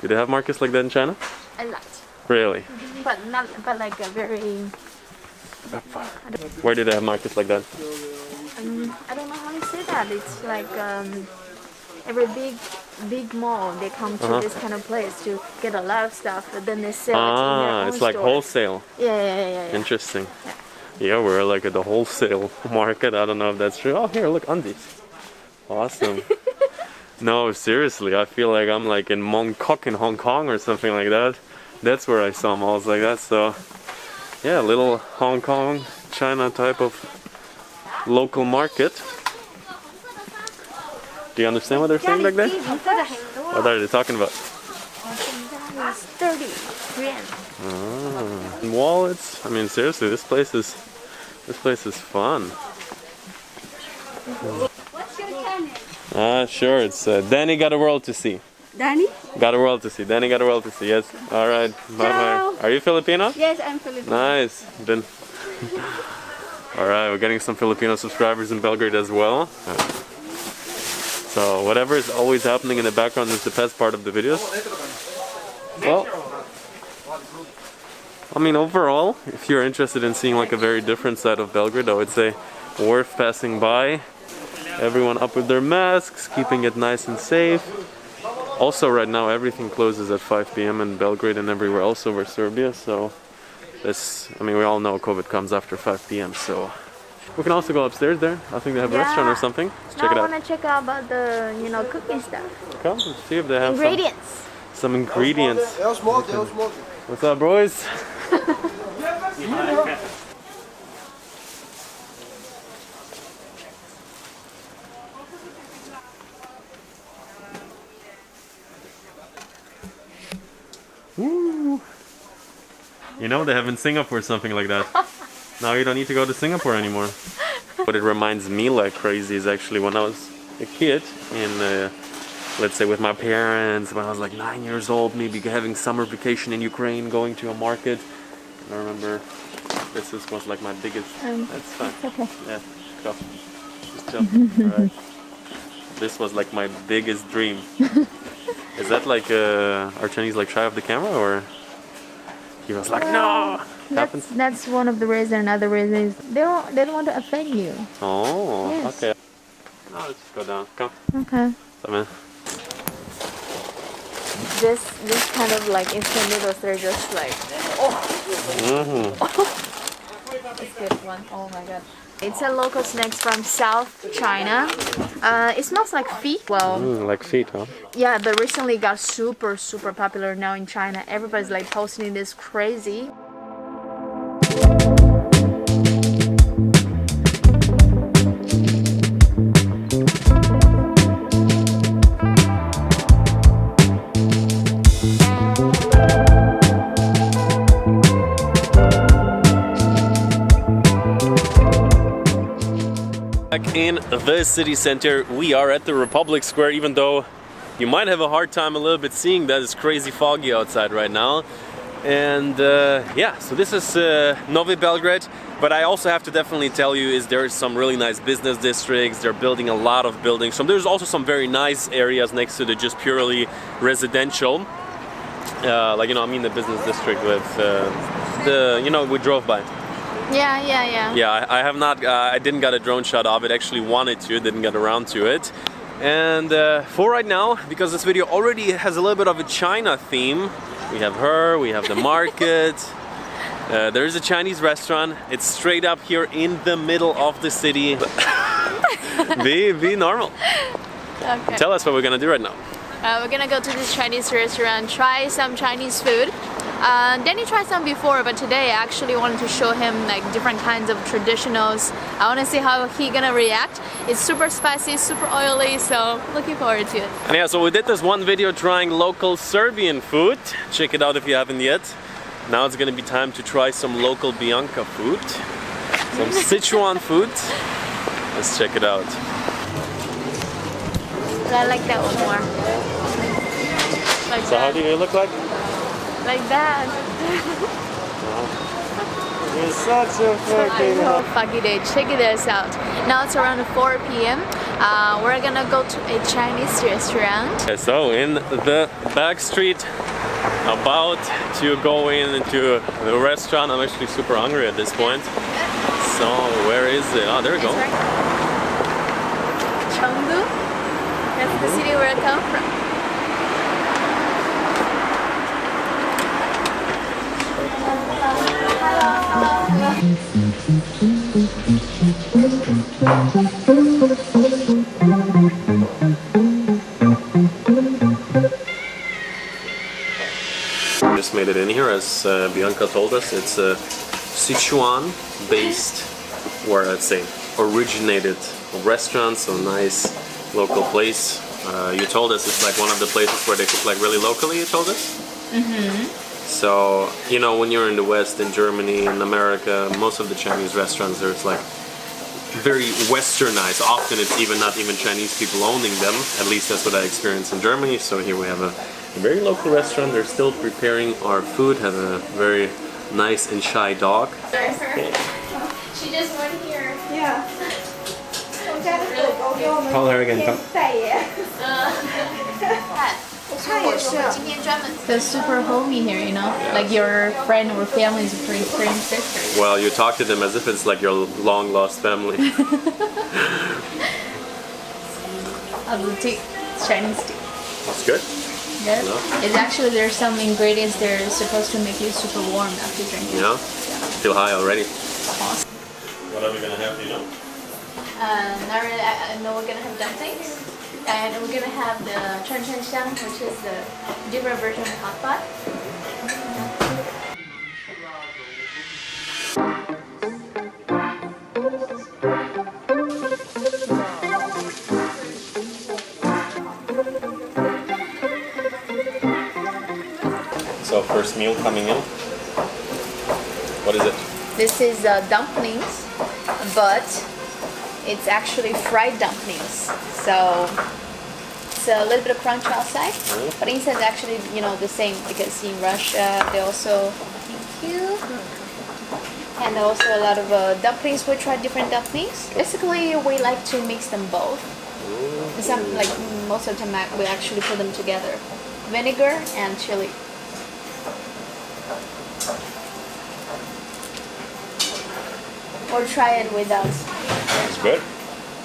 Do they have markets like that in China? A lot. Really? But like a very... Where do they have markets like that? I don't know how to say that. It's like every big mall, they come to this kind of place to get a lot of stuff, but then they sell it in their own it's like stores. wholesale. Yeah. Interesting. Yeah. Yeah, we're like at the wholesale market. I don't know if that's true. Oh, here, look, undies. Awesome. No, seriously, I feel like I'm like in Mong Kok in Hong Kong or something like that. That's where I saw malls like that. So, yeah, little Hong Kong, China type of local market. Do you understand what they're saying back there? What are they talking about? 30 yuan. And wallets. I mean, seriously, this place is fun. What's your channel? Sure. It's Danny Got a World to See. Danny? Got a world to see. Danny got a world to see. Yes. All right. Bye bye. Are you Filipino? Yes, I'm Filipino. Nice. Then. All right. We're getting some Filipino subscribers in Belgrade as well. So whatever is always happening in the background is the best part of the videos. Well, I mean, overall, if you're interested in seeing like a very different side of Belgrade, I would say worth passing by. Everyone up with their masks, keeping it nice and safe. Also, right now everything closes at 5 p.m. in Belgrade and everywhere else over Serbia. So this, I mean, we all know COVID comes after 5 p.m. So we can also go upstairs there. I think they have a restaurant or something. Let's check it out. I want to check out about the, cooking stuff. Come, let's see if they have ingredients. Some ingredients. What's up, boys? You know, they have in Singapore something like that. Now you don't need to go to Singapore anymore. What it reminds me like crazy is actually when I was a kid in, let's say with my parents, when I was like 9 years old, maybe having summer vacation in Ukraine, going to a market. And I remember this was like my biggest... That's fine. Okay. Yeah, go. Just chill. Alright. This was like my biggest dream. Is that like, are Chinese like shy of the camera, or? He was like, no! That's one of the reasons. Another reason is they don't want to offend you. Oh, Yes. okay. No, let's just go down. Come. Okay. Come in. This kind of like instant noodles, they're just like, it's good one. Oh my god. It's a local snack from South China. It smells like feet. Well, Like feet, huh? yeah, but recently got super popular now in China. Everybody's like posting this crazy. Back in the city center, we are at the Republic Square, even though you might have a hard time a little bit seeing that it's crazy foggy outside right now. And yeah, so this is Novi Belgrade, but I also have to definitely tell you is there is some really nice business districts. They're building a lot of buildings. So there's also some very nice areas next to the just purely residential. Like, you know, I mean the business district with the, you know, we drove by. Yeah. Yeah, I have not, I didn't get a drone shot of it, actually wanted to, didn't get around to it. And for right now, because this video already has a little bit of a China theme, we have her, we have the market, there is a Chinese restaurant, it's straight up here in the middle of the city. Be normal. Okay. Tell us what we're gonna do right now. We're gonna go to this Chinese restaurant, try some Chinese food. Danny tried some before, but today I actually wanted to show him like different kinds of traditionals. I want to see how he gonna react. It's super spicy, super oily, so looking forward to it. And yeah, so we did this one video trying local Serbian food. Check it out if you haven't yet. Now it's gonna be time to try some local Bianca food. Some Sichuan food. Let's check it out. I like that one more. Like So that. how do you look like? Like that. You're such a fucking... Foggy day. Check this out. Now it's around 4 p.m. We're gonna go to a Chinese restaurant. Okay, so in the back street, about to go into the restaurant. I'm actually super hungry at this point. So where is it? Oh, there we go. Right. Chengdu. That's the city where I come from. Just made it in here, as Bianca told us. It's a Sichuan-based, or I'd say originated restaurant, so nice local place. You told us it's like one of the places where they cook like really locally, you told us? So, you know, when you're in the West, in Germany, in America, most of the Chinese restaurants, there's like very westernized. Often it's even not even Chinese people owning them. At least that's what I experienced in Germany. So here we have a very local restaurant. They're still preparing our food. Have a very nice and shy dog. Okay. She just went here. Yeah. Call her again. Come. They're super homey here, you know? Like your friend or family's friend sister. Well, you talk to them as if it's like your long lost family. A boutique Chinese tea. It's good. Good. No? It's actually, there's some ingredients that are supposed to make you super warm after drinking. Yeah? Feel high already. Awesome. What are we gonna have, do you know? Not really. I know we're gonna have dumplings. And we're gonna have the chen, which is the different version of hot pot. So first meal coming in. What is it? This is dumplings, but it's actually fried dumplings. So it's a little bit of crunch outside, but inside it's actually, you know, the same, because in Russia they also, thank you, and also a lot of dumplings. We try different dumplings. Basically, we like to mix them both. Some, like most of the time, we actually put them together, vinegar and chili. Or try it without. It's good.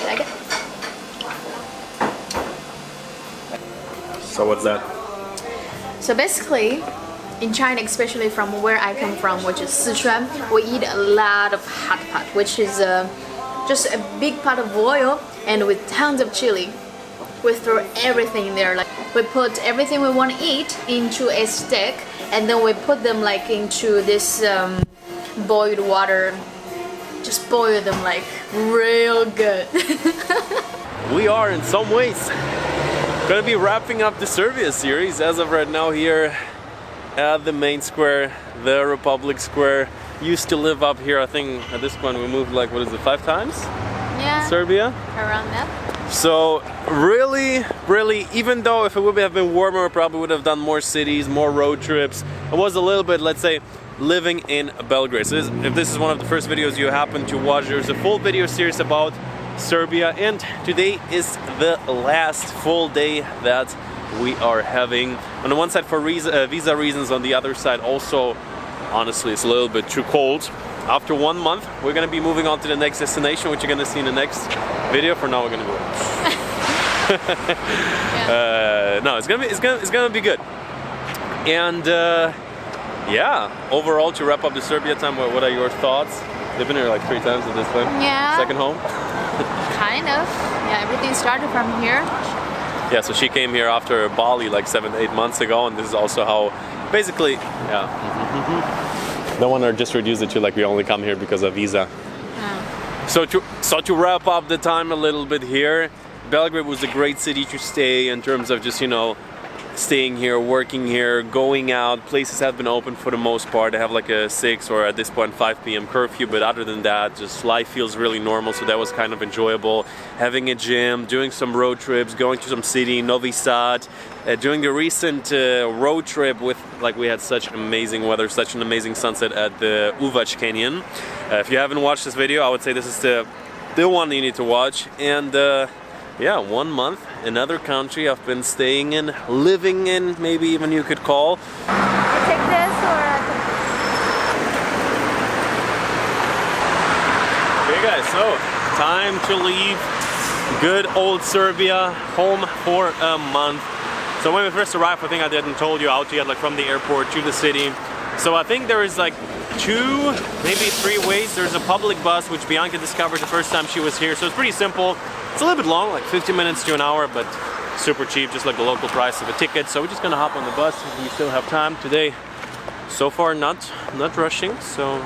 Like it? So what's that? So basically, in China, especially from where I come from, which is Sichuan, we eat a lot of hot pot, which is just a big pot of oil and with tons of chili. We throw everything in there. Like we put everything we want to eat into a stick, and then we put them like into this boiled water. Just boil them like real good. We are in some ways gonna be wrapping up the Serbia series as of right now here at the main square, the Republic Square. Used to live up here. I think at this point we moved like, what is it, 5 times? Yeah. Serbia? Around that. So really, even though if it would have been warmer, we probably would have done more cities, more road trips. It was a little bit, let's say, living in Belgrade. So if this is one of the first videos you happen to watch, there's a full video series about Serbia, and today is the last full day that we are having. On the one side for visa reasons, on the other side also, honestly, it's a little bit too cold. After 1 month, we're gonna be moving on to the next destination, which you're gonna see in the next video. For now, we're gonna go. No, it's gonna be good. And yeah, overall, to wrap up the Serbia time, what are your thoughts? They've been here like 3 times at this point. Yeah. Second home? Kind of. Yeah, everything started from here. Yeah, so she came here after Bali like 7-8 months ago, and this is also how, basically, yeah. No one just reduced it to like we only come here because of visa. So to wrap up the time a little bit here, Belgrade was a great city to stay in terms of just, you know, staying here, working here, going out. Places have been open for the most part. They have like a 6 or at this point 5 p.m. curfew, but other than that, just life feels really normal, so that was kind of enjoyable. Having a gym, doing some road trips, going to some city, Novi Sad, doing the recent road trip with, like, we had such amazing weather, such an amazing sunset at the Uvac Canyon. If you haven't watched this video, I would say this is the one you need to watch. And yeah, 1 month, another country I've been staying in, living in, maybe even you could call. You take this or Okay guys, so time to leave good old Serbia, home for a month. So when we first arrived, I think I didn't told you how to get like from the airport to the city. So I think there is like 2, maybe 3 ways. There's a public bus, which Bianca discovered the first time she was here. So it's pretty simple. It's a little bit long, like 50 minutes to an hour, but super cheap, just like the local price of a ticket. So we're just gonna hop on the bus. We still have time today. So far, not rushing, so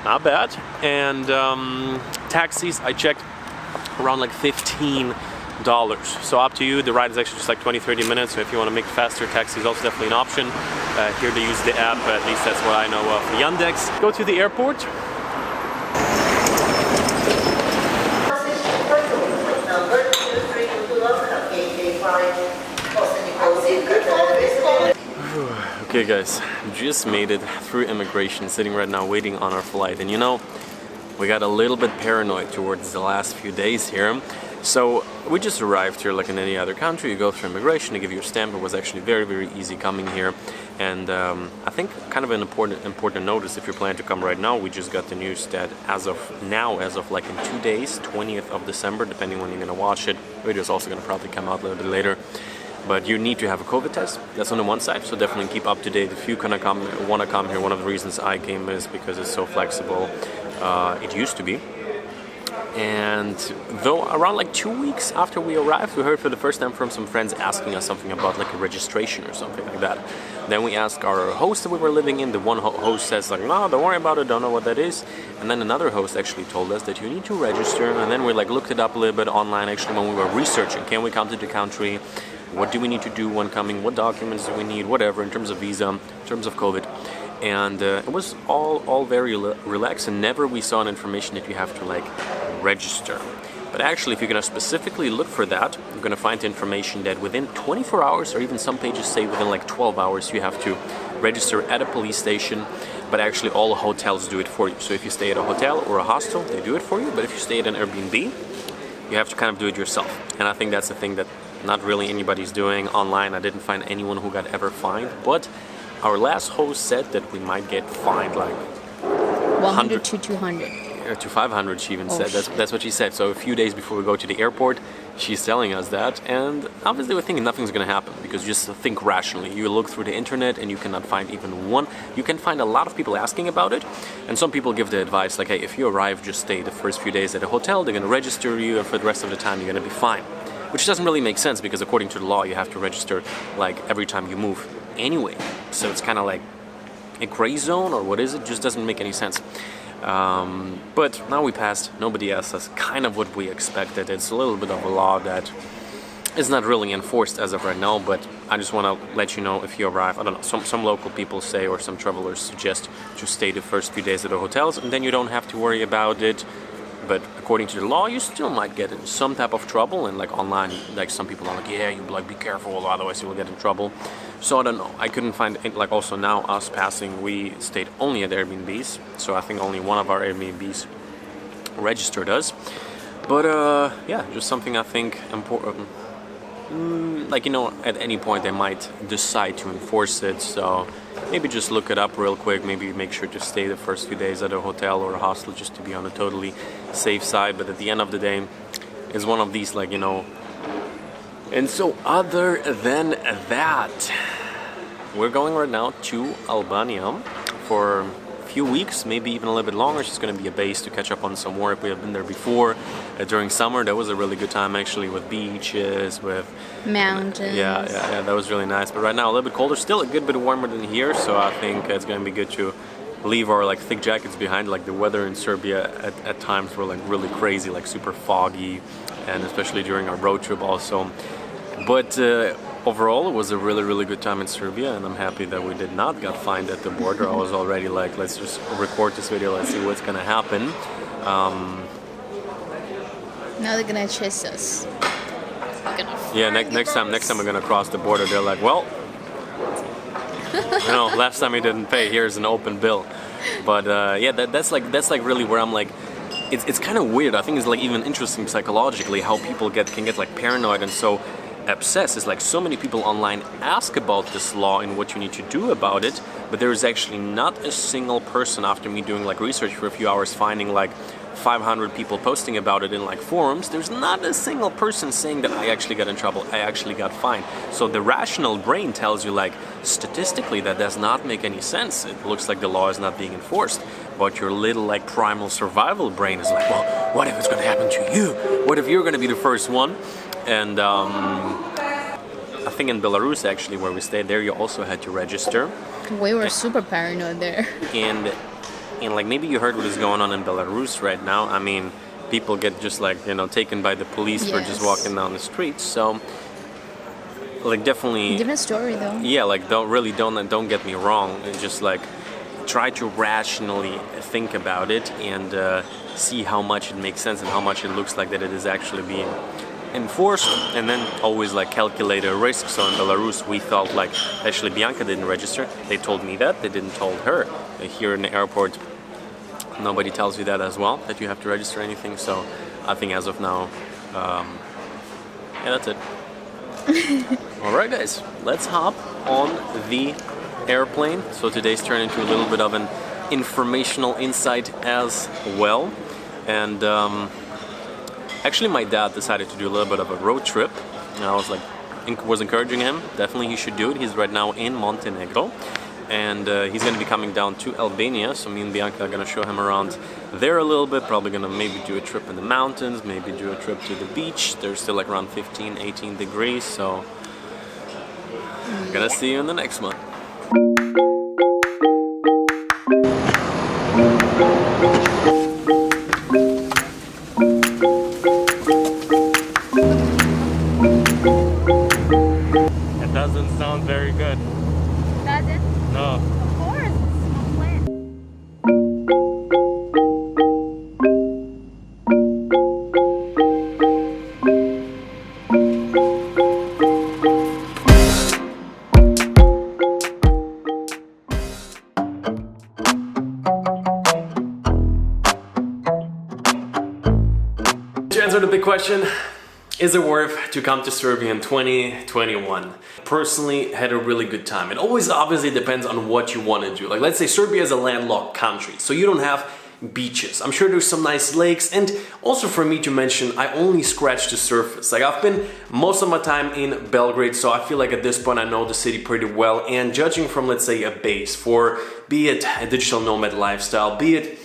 not bad. And taxis, I checked, around like $15. So up to you. The ride is actually just like 20-30 minutes. So if you want to make it faster, taxi is also definitely an option. Here to use the app, at least that's what I know of. Yandex. Go to the airport. Okay guys, just made it through immigration, sitting right now waiting on our flight. And you know, we got a little bit paranoid towards the last few days here. So we just arrived here like in any other country. You go through immigration, they give you a stamp. It was actually very easy coming here. And I think kind of an important notice if you're planning to come right now, we just got the news that as of now, as of like in 2 days, 20th of December, depending when you're gonna watch it, the video is also gonna probably come out a little bit later. But you need to have a COVID test. That's on the one side, so definitely keep up to date. If you want to come here, one of the reasons I came is because it's so flexible. It used to be. And though around like 2 weeks after we arrived, we heard for the first time from some friends asking us something about like a registration or something like that. Then we asked our host that we were living in. The one host says like, no, don't worry about it, don't know what that is. And then another host actually told us that you need to register. And then we like looked it up a little bit online actually when we were researching. Can we come to the country? What do we need to do when coming? What documents do we need? Whatever, in terms of visa, in terms of COVID. and it was all very relaxed, and never we saw an information that you have to like register. But actually, if you're going to specifically look for that, you're going to find information that within 24 hours, or even some pages say within like 12 hours, you have to register at a police station. But actually, all hotels do it for you. So if you stay at a hotel or a hostel, they do it for you. But if you stay at an Airbnb, you have to kind of do it yourself. And I think that's the thing that not really anybody's doing online. I didn't find anyone who got ever fined. But our last host said that we might get fined like 100 to 200. To 500, she even said. That's what she said. So a few days before we go to the airport, she's telling us that. And obviously we're thinking nothing's going to happen, because you just think rationally. You look through the internet and you cannot find even one. You can find a lot of people asking about it. And some people give the advice like, hey, if you arrive, just stay the first few days at a hotel. They're going to register you, and for the rest of the time you're going to be fine. Which doesn't really make sense, because according to the law, you have to register like every time you move anyway. So it's kind of like a gray zone, or what is it? Just doesn't make any sense. But now we passed, nobody asked us, kind of what we expected. It's a little bit of a law that is not really enforced as of right now, but I just want to let you know, if you arrive, I don't know, some local people say, or some travelers suggest, to stay the first few days at the hotels, and then you don't have to worry about it. But according to the law, you still might get in some type of trouble. And like online, like some people are like, yeah, you like be careful, otherwise you will get in trouble. So I don't know. I couldn't find it. Like also now, us passing, we stayed only at Airbnbs. So I think only one of our Airbnbs registered us. But yeah, just something I think important. Like, you know, at any point they might decide to enforce it. So maybe just look it up real quick. Maybe make sure to stay the first few days at a hotel or a hostel, just to be on a totally safe side. But at the end of the day, it's one of these, like, you know. And so other than that, we're going right now to Albania for a few weeks, maybe even a little bit longer. It's just going to be a base to catch up on some work. We have been there before during summer. That was a really good time, actually, with beaches, with mountains. Yeah, that was really nice. But right now a little bit colder, still a good bit warmer than here. So I think it's going to be good to leave our like thick jackets behind. Like the weather in Serbia at times were like really crazy, like super foggy, and especially during our road trip also. But overall, it was a really good time in Serbia, and I'm happy that we did not get fined at the border. I was already like, let's just record this video, let's see what's gonna happen. Now they're gonna chase us. Yeah, next time we're gonna cross the border, they're like, well, you know, last time you didn't pay, here's an open bill. But yeah, that's like really where I'm like, it's kind of weird. I think it's like even interesting psychologically how people can get like paranoid and so obsessed. Is like so many people online ask about this law and what you need to do about it, but there is actually not a single person, after me doing like research for a few hours, finding like 500 people posting about it in like forums, there's not a single person saying that I actually got in trouble, I actually got fined. So the rational brain tells you like statistically that does not make any sense. It looks like the law is not being enforced, but your little like primal survival brain is like, well, what if it's going to happen to you? What if you're going to be the first one? And I think in Belarus, actually, where we stayed there, you also had to register. We were super paranoid there. And like maybe you heard what is going on in Belarus right now. I mean, people get just like, you know, taken by the police for just walking down the streets. So like definitely different story though. Yeah, like don't get me wrong. Just like try to rationally think about it and see how much it makes sense and how much it looks like that it is actually being enforced, and then always like calculate a risk. So in Belarus we felt like, actually Bianca didn't register. They told me that, they didn't told her. Here in the airport nobody tells you that as well, that you have to register anything. So I think as of now, yeah, that's it. Alright guys, let's hop on the airplane. So today's turned into a little bit of an informational insight as well. And actually my dad decided to do a little bit of a road trip, and I was like, was encouraging him, definitely he should do it. He's right now in Montenegro, and he's going to be coming down to Albania, so me and Bianca are going to show him around there a little bit. Probably going to maybe do a trip in the mountains, maybe do a trip to the beach. There's still like around 15-18 degrees, so I'm going to see you in the next one. Doesn't sound very good. Does it? No. Of course. question, is it worth to come to Serbia in 2021? Personally, had a really good time. It always obviously depends on what you want to do. Like, let's say Serbia is a landlocked country, so you don't have beaches. I'm sure there's some nice lakes, and also for me to mention, I only scratched the surface. Like, I've been most of my time in Belgrade, so I feel like at this point I know the city pretty well, and judging from, let's say, a base for, be it a digital nomad lifestyle, be it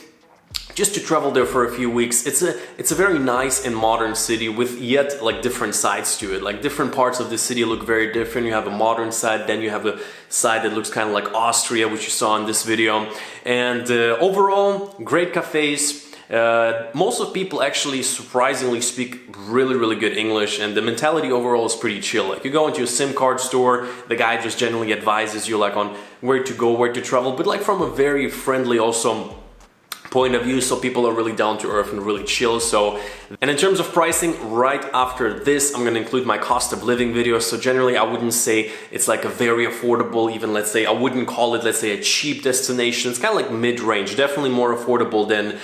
just to travel there for a few weeks, it's a very nice and modern city with yet like different sides to it. Like, different parts of the city look very different. You have a modern side, then you have a side that looks kind of like Austria, which you saw in this video. And overall, great cafes. Most of people actually surprisingly speak really good English, and the mentality overall is pretty chill. Like, you go into a SIM card store, the guy just generally advises you like on where to go, where to travel, but like from a very friendly also point of view, so people are really down to earth and really chill. So, and in terms of pricing, right after this I'm gonna include my cost of living video. So generally I wouldn't say it's like a very affordable, even let's say I wouldn't call it, let's say, a cheap destination. It's kind of like mid-range, definitely more affordable than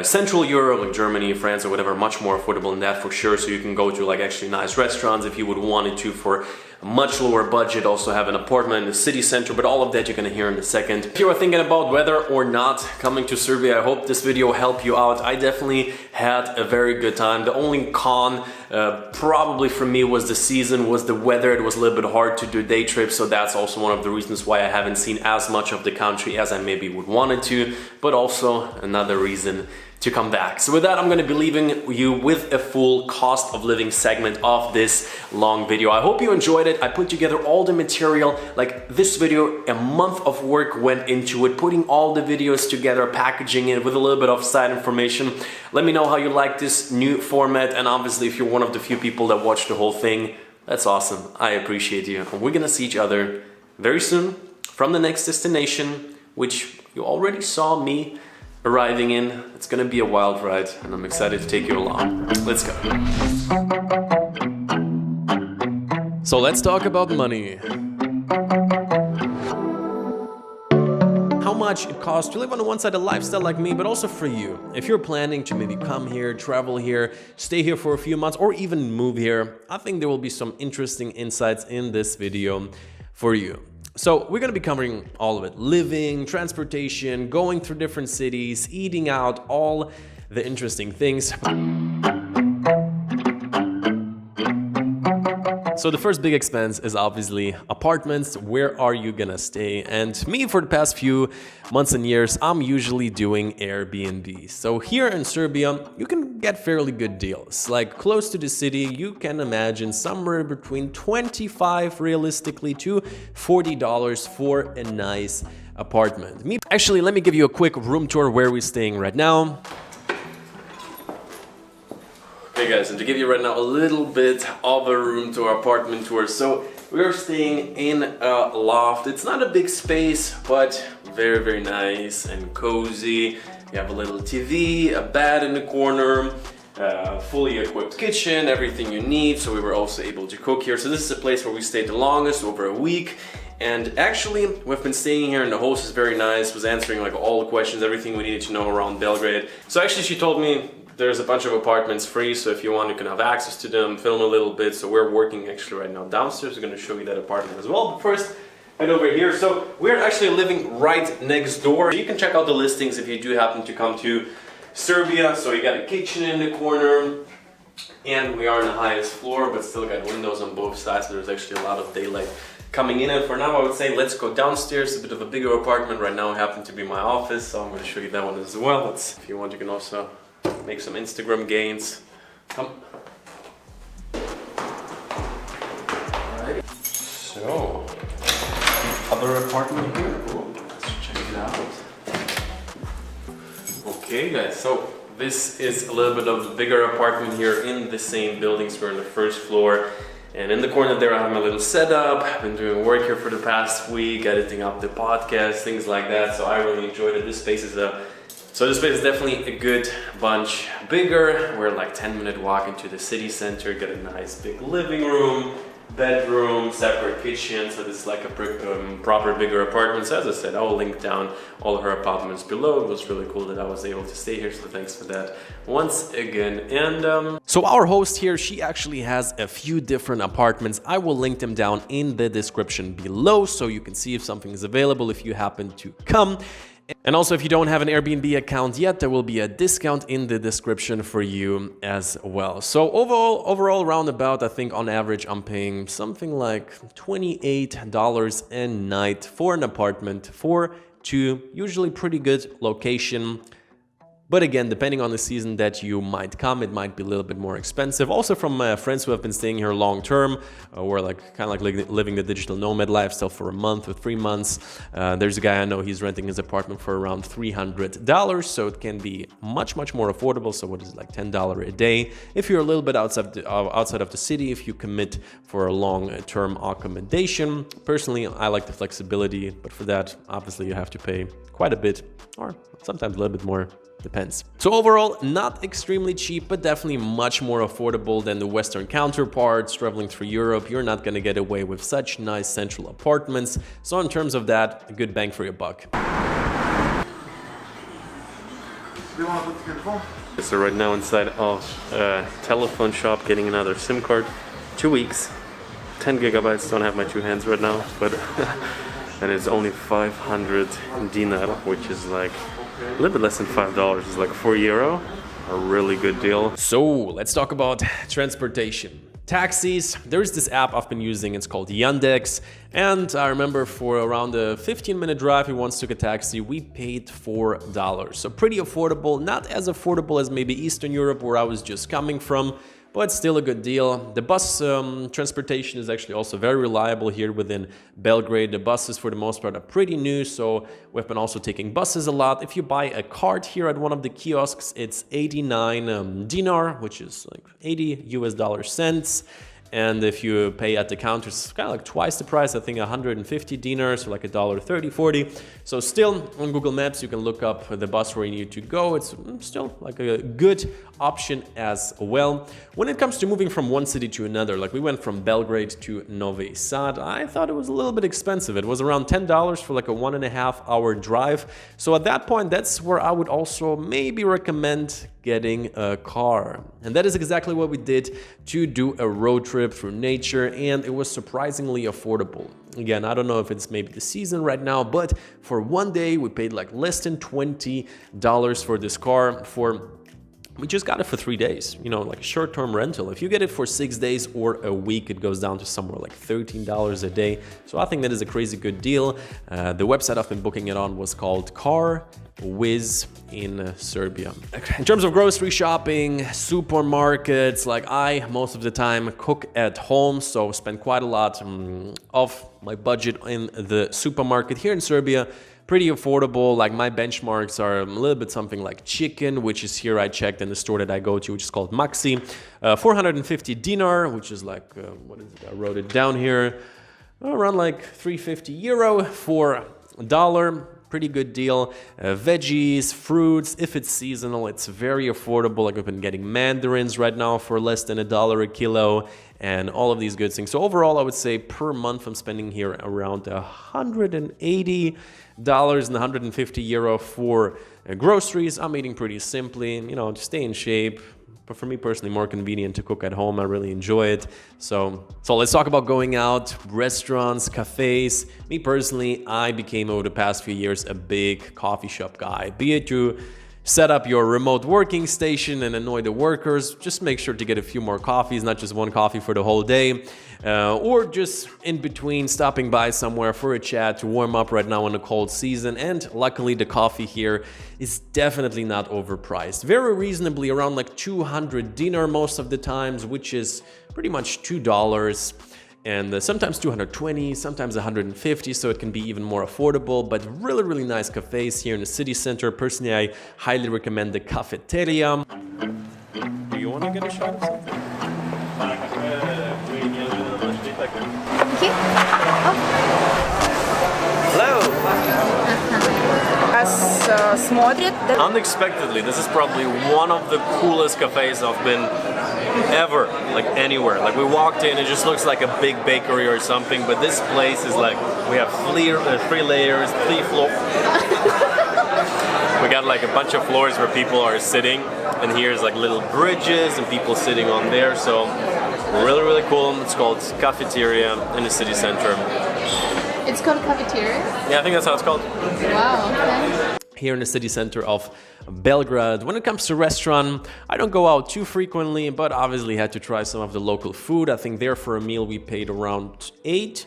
Central Europe, like Germany, France or whatever, much more affordable than that for sure. So you can go to like actually nice restaurants if you would want it to for a much lower budget, also have an apartment in the city center, but all of that you're gonna hear in a second. If you are thinking about whether or not coming to Serbia, I hope this video helped you out. I definitely had a very good time. The only con probably for me was the season, was the weather. It was a little bit hard to do day trips, so that's also one of the reasons why I haven't seen as much of the country as I maybe would wanted to, but also another reason to come back. So with that, I'm going to be leaving you with a full cost of living segment of this long video. I hope you enjoyed it. I put together all the material, like this video, a month of work went into it, putting all the videos together, packaging it with a little bit of side information. Let me know how you like this new format, and obviously if you're one of the few people that watched the whole thing, that's awesome. I appreciate you. And we're gonna see each other very soon from the next destination, which you already saw me arriving in. It's gonna be a wild ride, and I'm excited to take you along. Let's go. So let's talk about money. How much it costs to live on the one side a lifestyle like me, but also for you. If you're planning to maybe come here, travel here, stay here for a few months, or even move here, I think there will be some interesting insights in this video for you. So we're gonna be covering all of it: living, transportation, going through different cities, eating out, all the interesting things. So the first big expense is obviously apartments. Where are you gonna stay? And me, for the past few months and years, I'm usually doing Airbnb. So here in Serbia, you can get fairly good deals. Like, close to the city, you can imagine somewhere between $25 realistically to $40 for a nice apartment. Actually, let me give you a quick room tour where we're staying right now. Okay guys, and to give you right now a little bit of a room tour, apartment tour. So we're staying in a loft. It's not a big space, but very nice and cozy. You have a little TV, a bed in the corner, fully equipped kitchen, everything you need. So we were also able to cook here. So this is a place where we stayed the longest, over a week. And actually, we've been staying here, and the host is very nice, was answering like all the questions, everything we needed to know around Belgrade. So actually she told me there's a bunch of apartments free, so if you want, you can have access to them, film a little bit. So we're working actually right now downstairs. We're going to show you that apartment as well. But first, head over here. So we're actually living right next door. You can check out the listings if you do happen to come to Serbia. So you got a kitchen in the corner, and we are on the highest floor, but still got windows on both sides. So there's actually a lot of daylight coming in. And for now, I would say let's go downstairs. A bit of a bigger apartment. Right now, it happened to be my office, so I'm going to show you that one as well. If you want, you can also make some Instagram gains. Come. Alright. So, other apartment here. Ooh, let's check it out. Okay, guys. So this is a little bit of a bigger apartment here in the same buildings. We're on the first floor, and in the corner there I have my little setup. I've been doing work here for the past week, editing up the podcast, things like that. So I really enjoyed it. This space is definitely a good bunch bigger. We're like 10-minute walk into the city center, get a nice big living room, bedroom, separate kitchen, so this is like a proper bigger apartment. So as I said, I will link down all her apartments below. It was really cool that I was able to stay here, so thanks for that once again. And so our host here, she actually has a few different apartments. I will link them down in the description below so you can see if something is available if you happen to come. And also, if you don't have an Airbnb account yet, there will be a discount in the description for you as well. So overall roundabout, I think on average, I'm paying something like $28 a night for an apartment for two, usually pretty good location. But again, depending on the season that you might come, it might be a little bit more expensive. Also from friends who have been staying here long term, or like kind of like living the digital nomad lifestyle for a month or 3 months. There's a guy I know, he's renting his apartment for around $300, so it can be much more affordable. So what is it, like $10 a day? If you're a little bit outside of the city, if you commit for a long-term accommodation. Personally, I like the flexibility, but for that, obviously you have to pay quite a bit, or sometimes a little bit more. Depends. So overall, not extremely cheap, but definitely much more affordable than the Western counterparts. Traveling through Europe, you're not going to get away with such nice central apartments. So in terms of that, a good bang for your buck. So right now inside of a telephone shop, getting another SIM card. 2 weeks, 10 gigabytes. Don't have my two hands right now, but and it's only 500 dinar, which is like a little bit less than $5. It's like €4. A really good deal. So let's talk about transportation. Taxis. There's this app I've been using. It's called Yandex. And I remember for around a 15-minute drive, we once took a taxi. We paid $4. So pretty affordable. Not as affordable as maybe Eastern Europe, where I was just coming from, but still a good deal. The bus transportation is actually also very reliable here within Belgrade. The buses, for the most part, are pretty new, so we've been also taking buses a lot. If you buy a card here at one of the kiosks, it's 89 dinar, which is like 80 US cents. And if you pay at the counter, it's kind of like twice the price, I think 150 dinars, or like $1.30, 40. So still, on Google Maps, you can look up the bus where you need to go. It's still like a good option as well. When it comes to moving from one city to another, like we went from Belgrade to Novi Sad, I thought it was a little bit expensive. It was around $10 for like a 1.5 hour drive. So at that point, that's where I would also maybe recommend getting a car. And that is exactly what we did to do a road trip through nature, and it was surprisingly affordable. Again, I don't know if it's maybe the season right now, but for one day we paid like less than $20 for this car. We just got it for 3 days, you know, like a short-term rental. If you get it for 6 days or a week, it goes down to somewhere like $13 a day. So I think that is a crazy good deal. The website I've been booking it on was called Car Wiz in Serbia. In terms of grocery shopping, supermarkets, like I most of the time cook at home, so spend quite a lot of my budget in the supermarket here in Serbia. Pretty affordable. Like my benchmarks are a little bit something like chicken, which is here I checked in the store that I go to, which is called Maxi. 450 dinar, which is like, what is it? I wrote it down here. Around like 350 euro for $1. Pretty good deal. Veggies, fruits, if it's seasonal, it's very affordable. Like I've been getting mandarins right now for less than $1 a kilo, and all of these good things. So overall, I would say per month I'm spending here around $180 and 150 euro for groceries. I'm eating pretty simply, you know, to stay in shape. But for me personally, more convenient to cook at home. I really enjoy it. So let's talk about going out, restaurants, cafes. Me personally, I became over the past few years a big coffee shop guy. Be it to set up your remote working station and annoy the workers, just make sure to get a few more coffees, not just one coffee for the whole day, or just in between stopping by somewhere for a chat to warm up right now in the cold season. And luckily the coffee here is definitely not overpriced. Very reasonably, around like 200 dinar most of the times, which is pretty much $2. And sometimes 220, sometimes 150, so it can be even more affordable, but really nice cafes here in the city center. Personally, I highly recommend the Cafeteria. Do you want to get a shot of something? Hello! Unexpectedly, this is probably one of the coolest cafes I've been ever, like anywhere. Like we walked in, it just looks like a big bakery or something, but this place is like, we have 3 layers, 3 floors. We got like a bunch of floors where people are sitting, and here's like little bridges and people sitting on there, so really, really cool. It's called Cafeteria in the city center. It's called cafeteria? Yeah, I think that's how it's called. Wow, okay. Here in the city center of Belgrade. When it comes to restaurant, I don't go out too frequently, but obviously had to try some of the local food. I think there for a meal we paid around $8.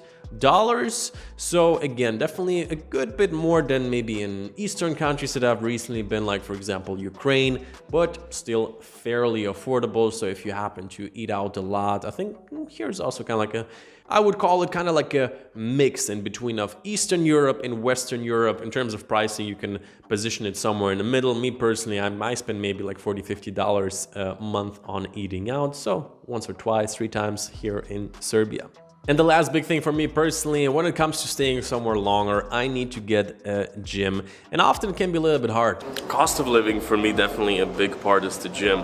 So again, definitely a good bit more than maybe in Eastern countries that I've recently been, like for example Ukraine, but still fairly affordable. So if you happen to eat out a lot, I think here's also kind of like I would call it kind of like a mix in between of Eastern Europe and Western Europe. In terms of pricing, you can position it somewhere in the middle. Me personally, I spend maybe like $40-50 a month on eating out. So once or twice, 3 times here in Serbia. And the last big thing for me personally, when it comes to staying somewhere longer, I need to get a gym. And often it can be a little bit hard. Cost of living for me, definitely a big part is the gym.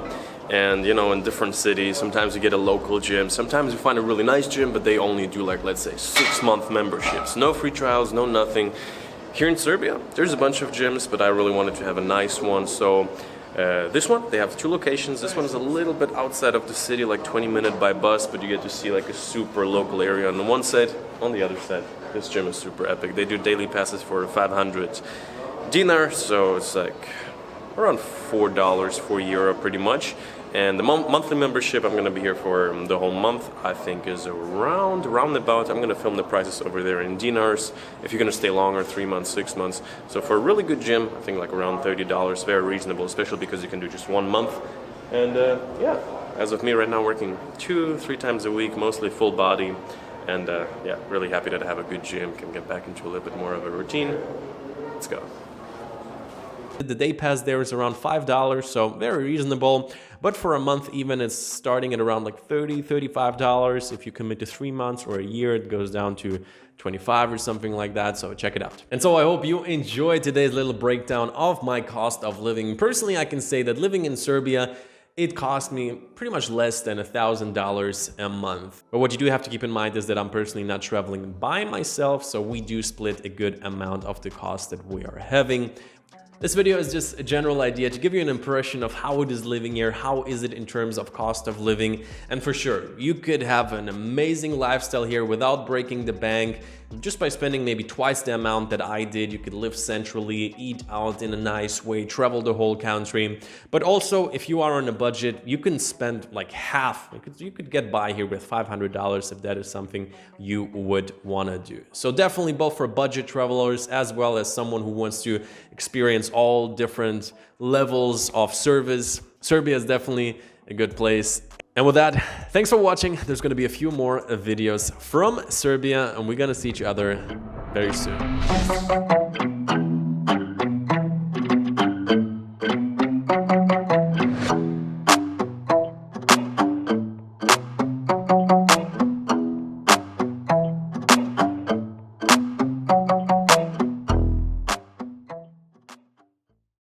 And you know, in different cities, sometimes you get a local gym, sometimes you find a really nice gym, but they only do like, let's say, 6-month memberships. No free trials, no nothing. Here in Serbia, there's a bunch of gyms, but I really wanted to have a nice one, so this one, they have 2 locations. This one is a little bit outside of the city, like 20-minute by bus, but you get to see like a super local area on the one side. On the other side, this gym is super epic. They do daily passes for 500 dinar, so it's like around $4, €4 pretty much. And the monthly membership, I'm going to be here for the whole month, I think is around about, I'm going to film the prices over there in dinars. If you're going to stay longer, 3 months, 6 months. So for a really good gym, I think like around $30, very reasonable, especially because you can do just 1 month. And yeah, as of me right now, working 2-3 times a week, mostly full body. And yeah, really happy that I have a good gym, can get back into a little bit more of a routine. Let's go. The day pass there is around $5, so very reasonable. But for a month even, it's starting at around like $30-35. If you commit to 3 months or a year, it goes down to 25 or something like that, so check it out. And so I hope you enjoyed today's little breakdown of my cost of living. Personally, I can say that living in Serbia, it cost me pretty much less than $1,000 a month. But what you do have to keep in mind is that I'm personally not traveling by myself, so we do split a good amount of the cost that we are having. This video is just a general idea to give you an impression of how it is living here, how is it in terms of cost of living, and for sure, you could have an amazing lifestyle here without breaking the bank. Just by spending maybe twice the amount that I did, you could live centrally, eat out in a nice way, travel the whole country. But also, if you are on a budget, you can spend like half. You could get by here with $500 if that is something you would want to do. So definitely both for budget travelers as well as someone who wants to experience all different levels of service. Serbia is definitely a good place. And with that, thanks for watching. There's going to be a few more videos from Serbia, and we're going to see each other very soon.